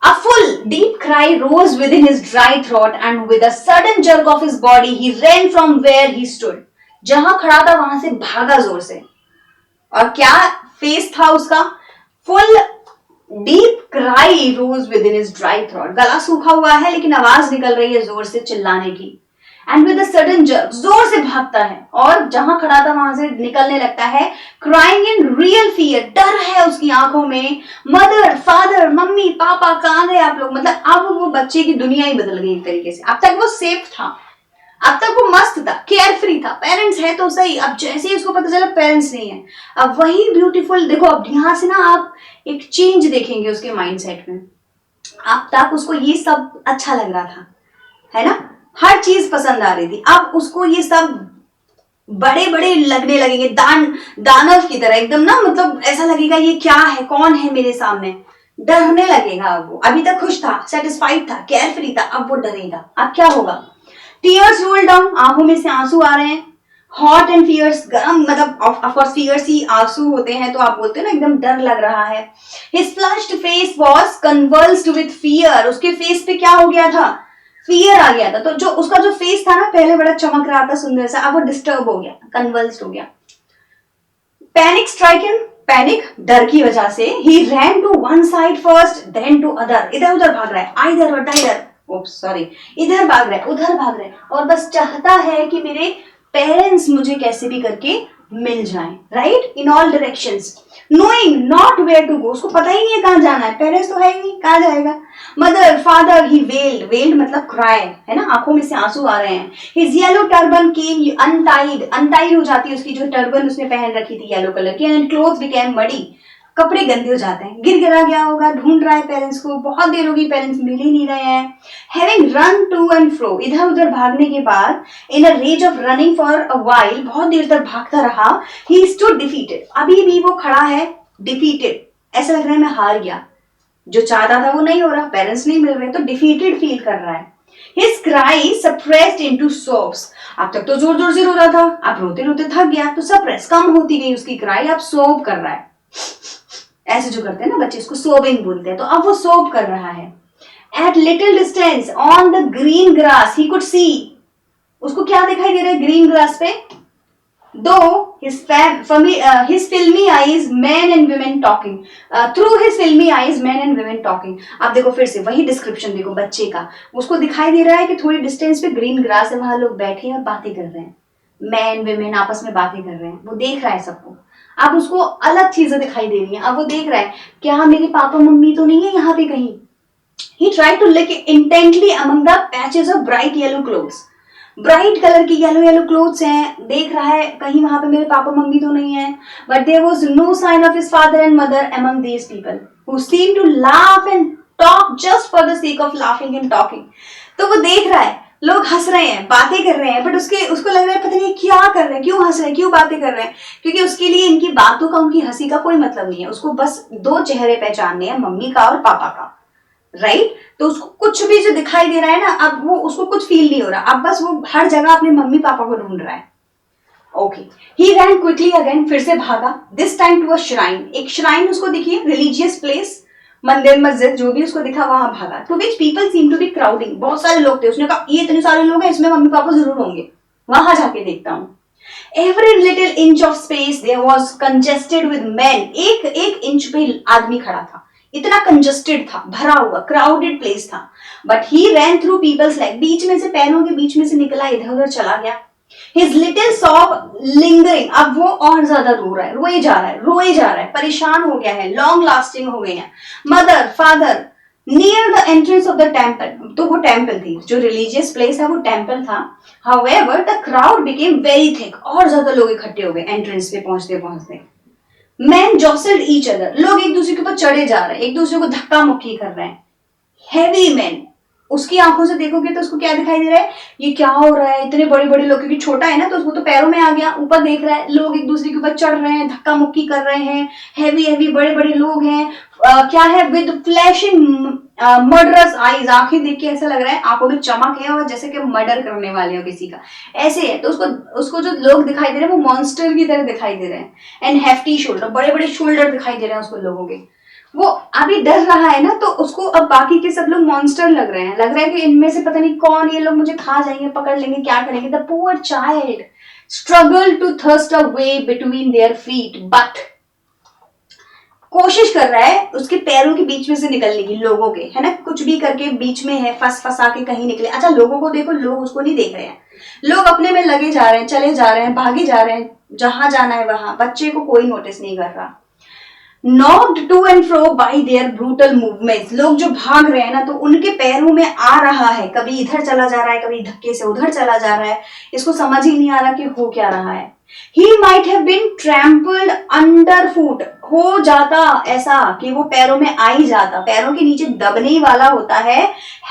A full deep cry rose within his dry throat and with a sudden jerk of his body he ran from where he stood. जहां खड़ा था वहां से भागा जोर से। और क्या फेस था उसका, full deep cry rose within his dry throat, गला सूखा हुआ है लेकिन आवाज निकल रही है जोर से चिल्लाने की। And with a sudden jerk, जोर से भागता है और जहां खड़ा था वहां से निकलने लगता है, क्राइंग इन रियल फियर, डर है उसकी आंखों में। मदर, फादर, मम्मी, पापा कहां गए आप लोग। मतलब अब वो बच्चे की दुनिया ही बदल गई एक तरीके से। अब तक वो सेफ था, अब तक वो मस्त था, केयर फ्री था, पेरेंट्स है तो सही। अब जैसे ही उसको पता चला पेरेंट्स नहीं है, अब वही ब्यूटीफुल, देखो अब यहां से ना आप एक चेंज देखेंगे उसके माइंडसेट में। अब तक उसको ये सब अच्छा लग रहा था, है ना, हर चीज पसंद आ रही थी। अब उसको ये सब बड़े बड़े लगने लगेंगे, दानव की तरह एकदम ना, मतलब ऐसा लगेगा ये क्या है, कौन है मेरे सामने, डरने लगेगा। अब वो अभी तक खुश था, सेटिस्फाइड था, केयर फ्री था, अब वो डरेगा। अब क्या होगा, टीयर्स रोल डाउन, आंखों में से आंसू आ रहे हैं। हॉट एंड फियर्स, गर्म, मतलब ऑफ कोर्स फियर्स ही आंसू होते हैं, तो आप बोलते हो ना एकदम डर लग रहा है। His flushed face was convulsed with fear, उसके फेस पे क्या हो गया था, फियर आ गया था। तो जो उसका जो फेस था ना पहले बड़ा चमक रहा था सुंदर सा, अब वो डिस्टर्ब हो गया, कन्वल्स्ड हो गया। पैनिक स्ट्राइकन, पैनिक डर की वजह से, he ran to one side first then to other, इधर उधर भाग रहा है, आइदर और डाइदर, सॉरी, इधर भाग रहा है, उधर भाग रहा है, और बस चाहता है कि मेरे पेरेंट्स मुझे कैसे भी करके मिल जाएं, right, in all directions, knowing not where to go, उसको पता ही नहीं है कहां जाना है, पेरेंट्स तो है ही नहीं, कहां जाएगा। मदर, फादर, ही वेल्ड, वेल्ड मतलब क्राई, है ना, आंखों में से आंसू आ रहे हैं। हिज येलो टर्बन केम अनटाइड, अनटाइड हो जाती है उसकी जो टर्बन उसने पहन रखी थी येलो कलर की, एंड क्लोथ बिकेम मडी, कपड़े गंदे हो जाते हैं, गिर गिरा गया होगा, ढूंढ रहा है पेरेंट्स को, बहुत देर होगी, पेरेंट्स मिल ही नहीं रहे हैं। Having run to and fro, इधर उधर भागने के बाद, in a rage of running for a while, बहुत देर तक भागता रहा। ही स्टूड डिफीटेड, अभी भी वो खड़ा है डिफीटेड, ऐसा लग रहा है मैं हार गया, जो चाहता था वो नहीं हो रहा, पेरेंट्स नहीं मिल रहे, तो डिफीटेड फील कर रहा है। His cry suppressed into sobs, अब तक तो जोर जोर से रो रहा था, अब रोते रोते थक गया, तो सप्रेस, कम होती गई उसकी क्राई, अब सोब कर रहा है। ऐसे जो करते हैं ना बच्चे, इसको सोबिंग बोलते हैं। तो अब वो सोब कर रहा है। At little distance on the green grass he could see, उसको क्या दिखाई दे रहा है ग्रीन ग्रास पे? दो his filmy eyes men and women talking, through his filmy eyes men and women talking। अब देखो फिर से वही डिस्क्रिप्शन देखो बच्चे का, उसको दिखाई दे रहा है कि थोड़ी डिस्टेंस पे ग्रीन ग्रास है, वहां लोग बैठे हैं और बातें कर रहे हैं, मैन विमेन आपस में बातें कर रहे हैं, वो देख रहा है सबको। अब उसको अलग चीजें दिखाई दे रही हैं, अब वो देख रहा है क्या मेरे पापा मम्मी तो नहीं है यहाँ पे कहीं। He tried to look intently among the patches of bright yellow clothes। Bright colour की येलो येलो क्लोथ्स हैं, देख रहा है कहीं वहां पे मेरे पापा मम्मी तो नहीं है। But there was no sign of his father and mother among these people who seem to laugh and talk just for the sake of laughing and talking. तो वो देख रहा है लोग हंस रहे हैं, बातें कर रहे हैं, बट उसको लग रहा है पता नहीं क्या कर रहे हैं, क्यों हंस रहे हैं, क्यों बातें कर रहे हैं, क्योंकि उसके लिए इनकी बातों का, उनकी हंसी का कोई मतलब नहीं है। उसको बस दो चेहरे पहचानने हैं, मम्मी का और पापा का, राइट। तो उसको कुछ भी जो दिखाई दे रहा है ना, अब वो उसको कुछ फील नहीं हो रहा, अब बस वो हर जगह अपने मम्मी पापा को ढूंढ रहा है। Okay, he ran quickly again, फिर से भागा, this time to a shrine, एक श्राइन उसको दिखी, रिलीजियस प्लेस, मंदिर मस्जिद जो भी उसको दिखा वहां भागा। To which people seem to be crowding, बहुत सारे लोग थे। उसने कहा ये इतने सारे लोग हैं, इसमें मम्मी पापा जरूर होंगे, वहां जाके देखता हूँ। Every little inch of space there was congested with men, एक इंच पे आदमी खड़ा था, इतना कंजस्टेड था, भरा हुआ क्राउडेड प्लेस था। But he ran through peoples like, बीच में से, पैरों के बीच में से निकला, इधर उधर चला गया। हिज लिटिल सॉब लिंगरिंग, अब वो और ज्यादा रो रहा है, रोए जा रहा है, रोए जा रहा है, परेशान हो गया है, लॉन्ग लास्टिंग हो गए हैं। Mother father near the entrance of the temple, तो वो टेम्पल थी, जो रिलीजियस प्लेस है वो टेम्पल था। However the crowd became very thick, और ज्यादा लोग इकट्ठे हो गए एंट्रेंस पे पहुंचते पहुंचते। मैन जॉसल्ड ईच अदर, लोग एक दूसरे के ऊपर चढ़े जा रहे हैं, एक दूसरे को धक्का मुक्की कर रहे हैं। हैवी मैन, उसकी आंखों से देखोगे तो उसको क्या दिखाई दे रहा है, ये क्या हो रहा है, इतने बड़े बड़े लोग, क्योंकि छोटा है ना तो उसको तो पैरों में आ गया, ऊपर देख रहा है लोग एक दूसरे के ऊपर चढ़ रहे हैं, धक्का मुक्की कर रहे हैं, हैवी हैवी बड़े बड़े लोग हैं। क्या है, विद फ्लैशिंग मर्डरस आईज, आंखें देख के ऐसा लग रहा है आंखों में चमक है और जैसे कि मर्डर करने वाले हो किसी का, ऐसे है। तो उसको जो लोग दिखाई दे रहे हैं वो मॉन्स्टर की तरह दिखाई दे रहे हैं। एंड हेफ्टी शोल्डर, बड़े बड़े शोल्डर दिखाई दे रहे हैं उसको लोगों के। वो अभी डर रहा है ना, तो उसको अब बाकी के सब लोग मॉन्स्टर लग रहे हैं, लग रहा है कि इनमें से पता नहीं कौन, ये लोग मुझे खा जाएंगे, पकड़ लेंगे, क्या करेंगे। The poor child struggle to thrust a way between their feet, but कोशिश कर रहा है उसके पैरों के बीच में से निकलने की, लोगों के, है ना, कुछ भी करके बीच में है, फंसा के कहीं निकले। अच्छा, लोगों को देखो, लोग उसको नहीं देख रहे हैं, लोग अपने में लगे जा रहे हैं, चले जा रहे हैं, भागे जा रहे हैं, जहां जाना है वहां। बच्चे को कोई नोटिस नहीं कर रहा। knocked to and fro by their brutal movements, लोग जो भाग रहे हैं ना, तो उनके पैरों में आ रहा है, कभी इधर चला जा रहा है, कभी धक्के से उधर चला जा रहा है, इसको समझ ही नहीं आ रहा कि हो क्या रहा है। He might have been trampled underfoot, हो जाता ऐसा कि वो पैरों में आ ही जाता, पैरों के नीचे दबने ही वाला होता है।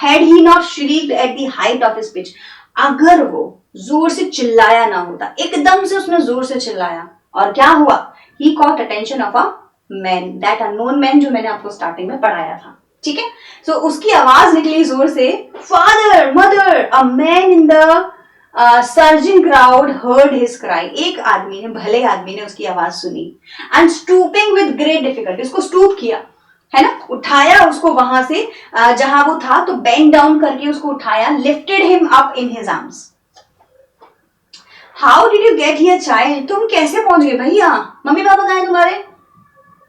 Had he not shrieked at the height of his pitch, अगर वो जोर से चिल्लाया ना होता, एकदम से उसने जोर से चिल्लाया, और क्या हुआ, He caught attention of a man, that unknown man, जो मैंने आपको स्टार्टिंग में पढ़ाया था, ठीक है। सो उसकी आवाज निकली जोर से, father mother, a man in the surging crowd heard his cry, एक आदमी ने, भले आदमी ने उसकी आवाज सुनी। And stooping with great difficulty, उसको स्टूप किया, है ना, उठाया उसको वहां से जहां वो था, तो बेंड डाउन करके उसको उठाया, lifted him up in his arms. How did you get here child, तुम कैसे पहुंच गए भैया, मम्मी पापा कहां हैं तुम्हारे,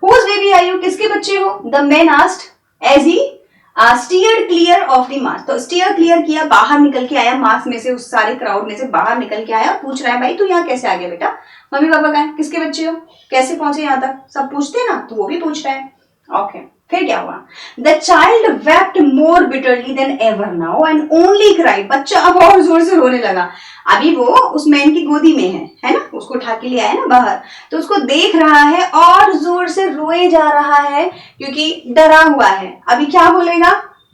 Whose baby are you, किसके बच्चे हो? The man asked as he steered clear of the mass, तो steer clear किया, बाहर निकल के आया मास में से, उस सारे क्राउड में से बाहर निकल के आया, पूछ रहा है भाई तू यहाँ कैसे आ गया बेटा, मम्मी पापा कहाँ हैं, किसके बच्चे हो, कैसे पहुंचे यहाँ तक, सब पूछते हैं ना, तो वो भी पूछ रहा है। ओके, फिर क्या हुआ, the child wept more bitterly then ever now and only cried, बच्चा अब और जोर से रोने लगा। अभी वो उस मैन की गोदी में है ना, उसको उठा के ले आया ना बाहर, तो उसको देख रहा है और जोर से रोए जा रहा है क्योंकि डरा हुआ है। अभी क्या बोलेगा,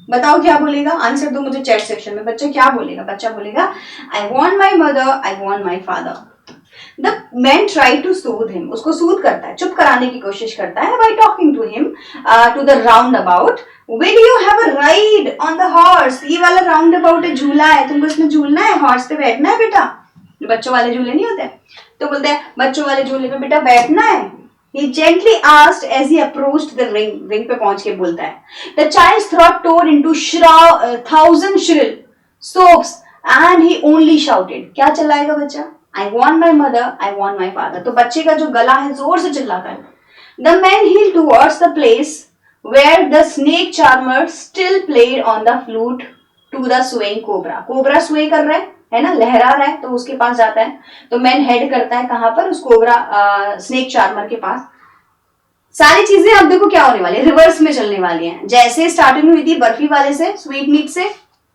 बताओ क्या बोलेगा, आंसर दो मुझे चैट सेक्शन में। बच्चा क्या बोलेगा, बच्चा बोलेगा I want my mother, I want my father. The man try to soothe him, उसको सूद करता है, चुप कराने की कोशिश करता है, by talking to him to the roundabout, will you have a ride on the horse, ये वाला राउंड अबाउट है, झूला है, तुमको इसमें झूलना है, हॉर्स पे बैठना है बेटा, बच्चों वाले झूले नहीं होते, तो बोलते हैं बच्चों वाले झूले पे बेटा बैठना है, He gently asked as he approached the ring. Ring पे पहुंच के बोलता है. The child's throat tore into thousand shrill sobs and he only shouted. क्या चिल्लाएगा बच्चा? I want my mother, I want my father. तो बच्चे का जो गला है जोर से चिल्लाता है. The man heeled towards the place where the snake charmer still played on the flute to the swaying cobra. Cobra sway कर रहा है ना, लहरा रहा है, तो उसके पास जाता है. तो मैन हेड करता है कहां पर? उस कोबरा स्नेक चार्मर के पास. सारी चीजें अब देखो क्या होने वाली है, रिवर्स में चलने वाली हैं. जैसे स्टार्टिंग हुई थी बर्फी वाले से, स्वीट मीट से,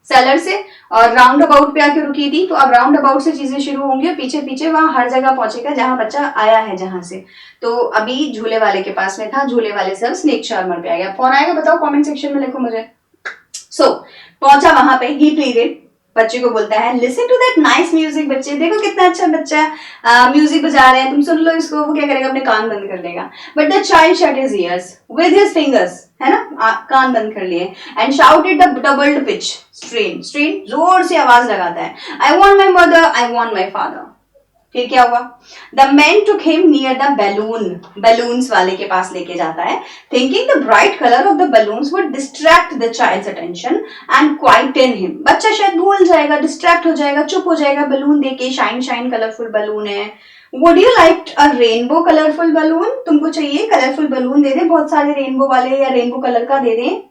सेलर से, और राउंड अबाउट पे आके रुकी थी, तो अब राउंड अबाउट से चीजें शुरू होंगी और पीछे पीछे वहां हर जगह पहुंचेगा जहां बच्चा आया है जहां से. तो अभी झूले वाले के पास में था, झूले वाले से अब स्नेक चार्मर पे आ गया. कौन आएगा बताओ, कमेंट सेक्शन में लिखो मुझे. सो पहुंचा वहां पे, ही प्लीडेड, बच्चे को बोलता है listen to that nice music. बच्चे देखो कितना अच्छा बच्चा है, म्यूजिक बजा रहे हैं, तुम सुन लो इसको. वो क्या करेगा, अपने कान बंद कर लेगा. But the child shut his ears with his fingers, है ना, कान बंद कर लिए, and shouted the doubled pitch strain. Strain जोर से आवाज लगाता है. I want my mother, I want my father. फिर क्या हुआ? The man took him near the balloon. Balloons वाले के पास लेके जाता है, thinking the bright colour of the balloons would distract the child's attention and quieten him. बच्चा शायद भूल जाएगा, डिस्ट्रैक्ट हो जाएगा, चुप हो जाएगा बैलून देके. शाइन शाइन कलरफुल बैलून है. Would you like a rainbow colourful balloon? तुमको चाहिए कलरफुल बैलून दे दे, बहुत सारे रेनबो वाले या रेनबो कलर का दे दें.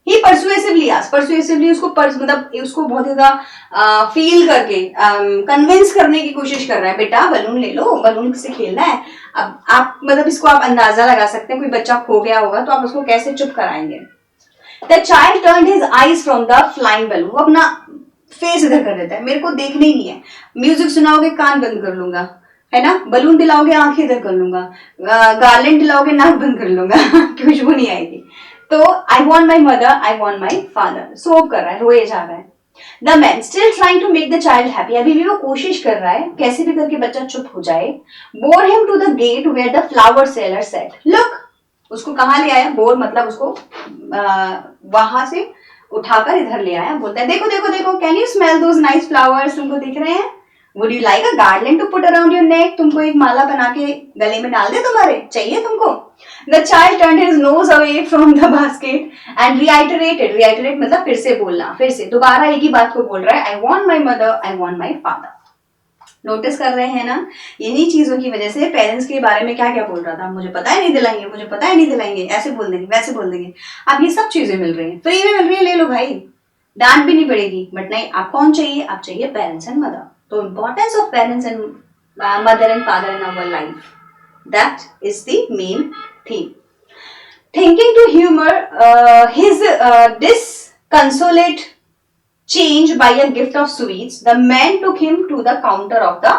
ही परसुएसिवली आस्क्ड, परसुएसिवली उसको मतलब उसको बहुत ज्यादा फील करके कन्विंस करने की कोशिश कर रहा है. बेटा बलून ले लो, बलून से खेलना है. अब आप मतलब इसको आप अंदाजा लगा सकते हैं, कोई बच्चा खो गया होगा तो आप उसको कैसे चुप कराएंगे. The child turned his eyes from the flying balloon. वो अपना फेस इधर कर देता है, मेरे को देखना ही नहीं है. म्यूजिक सुनाओगे कान बंद कर लूंगा, है ना, बलून दिलाओगे आंखें इधर कर लूंगा, गार्लेंड दिलाओगे नाक बंद कर लूंगा, खुशबू नहीं आएगी. तो I want my mother, I want my father. Sob कर रहा है, रोए जा रहा है. The man still trying to make the child happy. अभी भी वो कोशिश कर रहा है कैसे भी करके बच्चा चुप हो जाए. Bore him to the gate where the flower seller sat. Look, उसको कहाँ ले आया? बोर मतलब उसको वहां से उठाकर इधर ले आया. बोलता है देखो देखो देखो, can you smell those nice flowers? तुमको दिख रहे हैं? Would you like a garland to put around your neck? तुमको एक माला बना के गले में डाल दे तुम्हारे, चाहिए तुमको? The child turned his nose away from the basket and reiterated. Reiterate मतलब फिर से बोलना, फिर से दोबारा एक ही बात को बोल रहा है. I want my mother, I want my father. Notice कर रहे हैं ना, इन्हीं चीजों की वजह से पेरेंट्स के बारे में क्या क्या बोल रहा था. मुझे पता है नहीं दिलाएंगे, मुझे पता है नहीं दिलाएंगे, ऐसे बोल देंगे, वैसे बोल देंगे. अब ये सब चीजें मिल रही हैं, फ्री में मिल रही है, ले लो भाई, डांट भी नहीं पड़ेगी. बट नहीं, आप कौन चाहिए? आप चाहिए पेरेंट्स एंड मदर. तो importance of parents and mother and father in our life, that is the main theme. Thinking to humor his disconsolate change by a gift of sweets, the man took him to the counter of the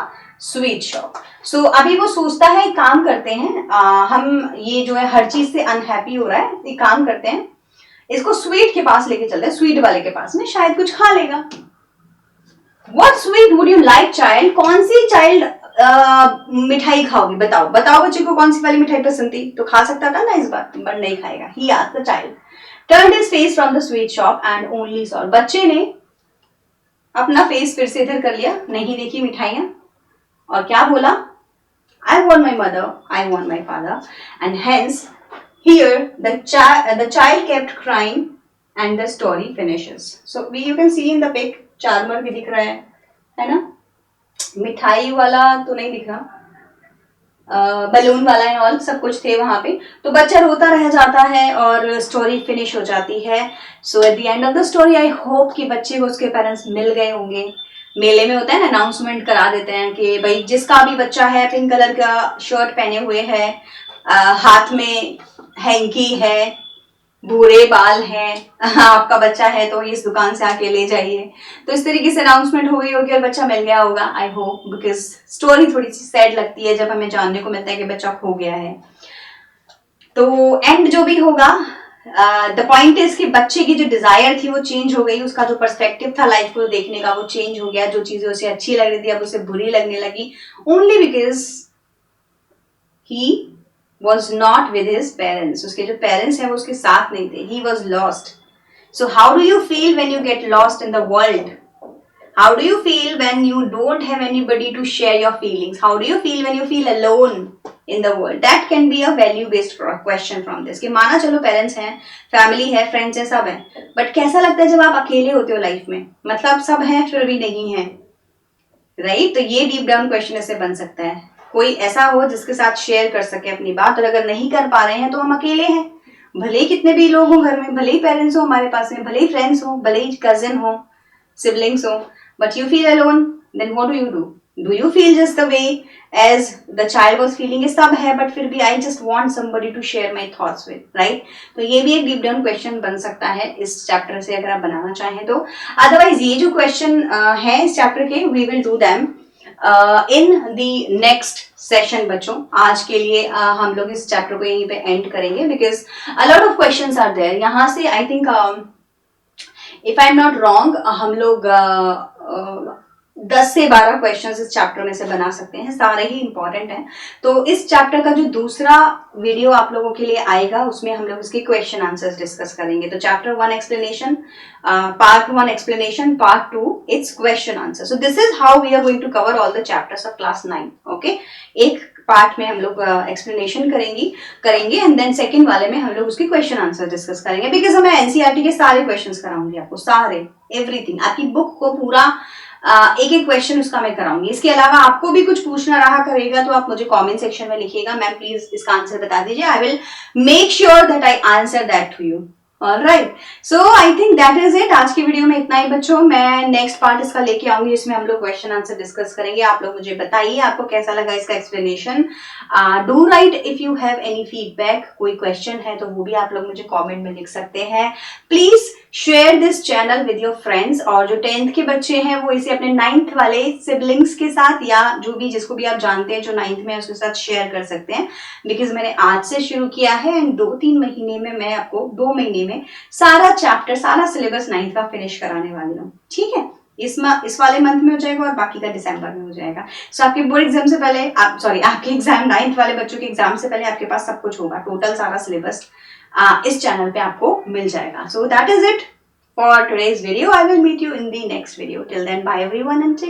sweet shop. So अभी वो सोचता है काम करते हैं, हम ये जो है हर चीज से अनहैप्पी हो रहा है, ये काम करते हैं, इसको स्वीट के पास लेके चलते हैं, स्वीट वाले के पास में, शायद कुछ खा लेगा. What sweet would you like child? कौन सी चाइल्ड मिठाई खाओगी? बताओ बताओ बच्चे को कौन सी वाली मिठाई पसंद थी. तो खा सकता था ना इस बार, बट नहीं खाएगा. He asked the child. Turned his face from the sweet shop and only saw. बच्चे ने अपना फेस फिर से इधर कर लिया, नहीं देखी मिठाइयां, और क्या बोला? I want my mother, I want my father, and hence here the child kept crying and the story finishes. So you can see in the pic, charmer भी दिख रहा है ना, मिठाई वाला तो नहीं दिख रहा, बलून वाला है, और सब कुछ थे वहां पे. तो बच्चा रोता रह जाता है और स्टोरी फिनिश हो जाती है. So at the end of the story I hope कि बच्चे को उसके पेरेंट्स मिल गए होंगे. मेले में होता है ना, अनाउंसमेंट करा देते हैं कि भाई जिसका भी बच्चा है, पिंक कलर का शर्ट पहने हुए है, हाथ में हैंकी है, भूरे बाल हैं, आपका बच्चा है तो इस दुकान से आके ले जाइए. तो इस तरीके से अनाउंसमेंट हो गई होगी और बच्चा मिल गया होगा, आई होप, बिकॉज स्टोरी थोड़ी सी सैड लगती है जब हमें जानने को मिलता है कि बच्चा खो गया है. तो एंड जो भी होगा, द पॉइंट इज कि बच्चे की जो डिजायर थी वो चेंज हो गई, उसका जो पर्सपेक्टिव था लाइफ को देखने का वो चेंज हो गया. जो चीजें उसे अच्छी लग रही थी अब उसे बुरी लगने लगी, only because he was not with his parents. उसके जो parents हैं वो उसके साथ नहीं थे. He was lost. So how do you feel when you get lost in the world? How do you feel when you don't have anybody to share your feelings? How do you feel when you feel alone in the world? That can be a value based question from this. कि माना चलो parents हैं, family है, friends हैं, सब हैं, but कैसा लगता है जब आप अकेले होते हो लाइफ में? मतलब सब हैं फिर भी नहीं है, राइट? तो ये डीप डाउन क्वेश्चन ऐसे बन सकता है। कोई ऐसा हो जिसके साथ शेयर कर सके अपनी बात, और अगर नहीं कर पा रहे हैं तो हम अकेले हैं, भले ही कितने भी लोग हों घर में, भले ही पेरेंट्स हो हमारे पास में, भले ही फ्रेंड्स हो, भले ही कजिन हो, siblings हो, but you feel alone, then what do you do? Do you feel just the way as the child was feeling? सब है but फिर भी I just want somebody to share my thoughts with, right? तो ये भी एक deep down question बन सकता है इस चैप्टर से अगर आप बनाना चाहें तो। अदरवाइज ये जो क्वेश्चन है इस चैप्टर के, we will do them in the next session बच्चों। आज के लिए हम लोग इस चैप्टर को यहीं पे एंड करेंगे because a lot of questions are there। यहाँ से I think if I am not wrong हम लोग 10 से 12 क्वेश्चंस इस चैप्टर में से बना सकते हैं, सारे ही इंपॉर्टेंट हैं। तो इस चैप्टर का जो दूसरा वीडियो आप लोगों के लिए आएगा उसमें हम लोग इसके क्वेश्चन आंसर्स डिस्कस करेंगे। तो chapter 1 explanation, part 1 explanation, part 2 it's question answer. So this is how we are going to cover all the chapters of class 9। Okay, एक पार्ट में हम लोग एक्सप्लेनेशन करेंगे एंड देन सेकंड वाले में हम लोग उसके क्वेश्चन आंसर डिस्कस करेंगे बिकॉज मैं एनसीईआरटी के सारे क्वेश्चंस कराऊंगी आपको, सारे, एवरीथिंग, आपकी बुक को पूरा एक एक क्वेश्चन उसका मैं कराऊंगी। इसके अलावा आपको भी कुछ पूछना रहा करेगा तो आप मुझे कमेंट सेक्शन में लिखिएगा, मैम प्लीज इसका आंसर बता दीजिए, I will make sure that I answer that to you. Alright, so I think that is it. आज की वीडियो में इतना ही बच्चों। मैं नेक्स्ट पार्ट इसका लेके आऊंगी जिसमें हम लोग क्वेश्चन आंसर डिस्कस करेंगे। आप लोग मुझे बताइए आपको कैसा लगा इसका explanation. Do right if you have any feedback, कोई क्वेश्चन है तो वो भी आप लोग मुझे कमेंट में लिख सकते हैं। Please share this channel with your friends, और जो 10th के बच्चे हैं वो इसे अपने 9th वाले सिबलिंग्स के साथ या जो भी जिसको भी आप जानते हैं जो 9th में है उसके साथ शेयर कर सकते हैं बिकॉज मैंने आज से शुरू किया है एंड 2-3 महीने में मैं आपको 2 महीने में सारा चैप्टर, सारा सिलेबस 9th का फिनिश कराने वाली हूँ। ठीक है, इस वाले मंथ में हो जाएगा और बाकी का दिसंबर में हो जाएगा। सो आपके बोर्ड एग्जाम से पहले आपके एग्जाम 9th वाले बच्चों के एग्जाम से पहले आपके पास सब कुछ होगा, टोटल सारा सिलेबस इस चैनल पे आपको मिल जाएगा। So that is it for today's video. I will meet you in the next video. Till then bye everyone and take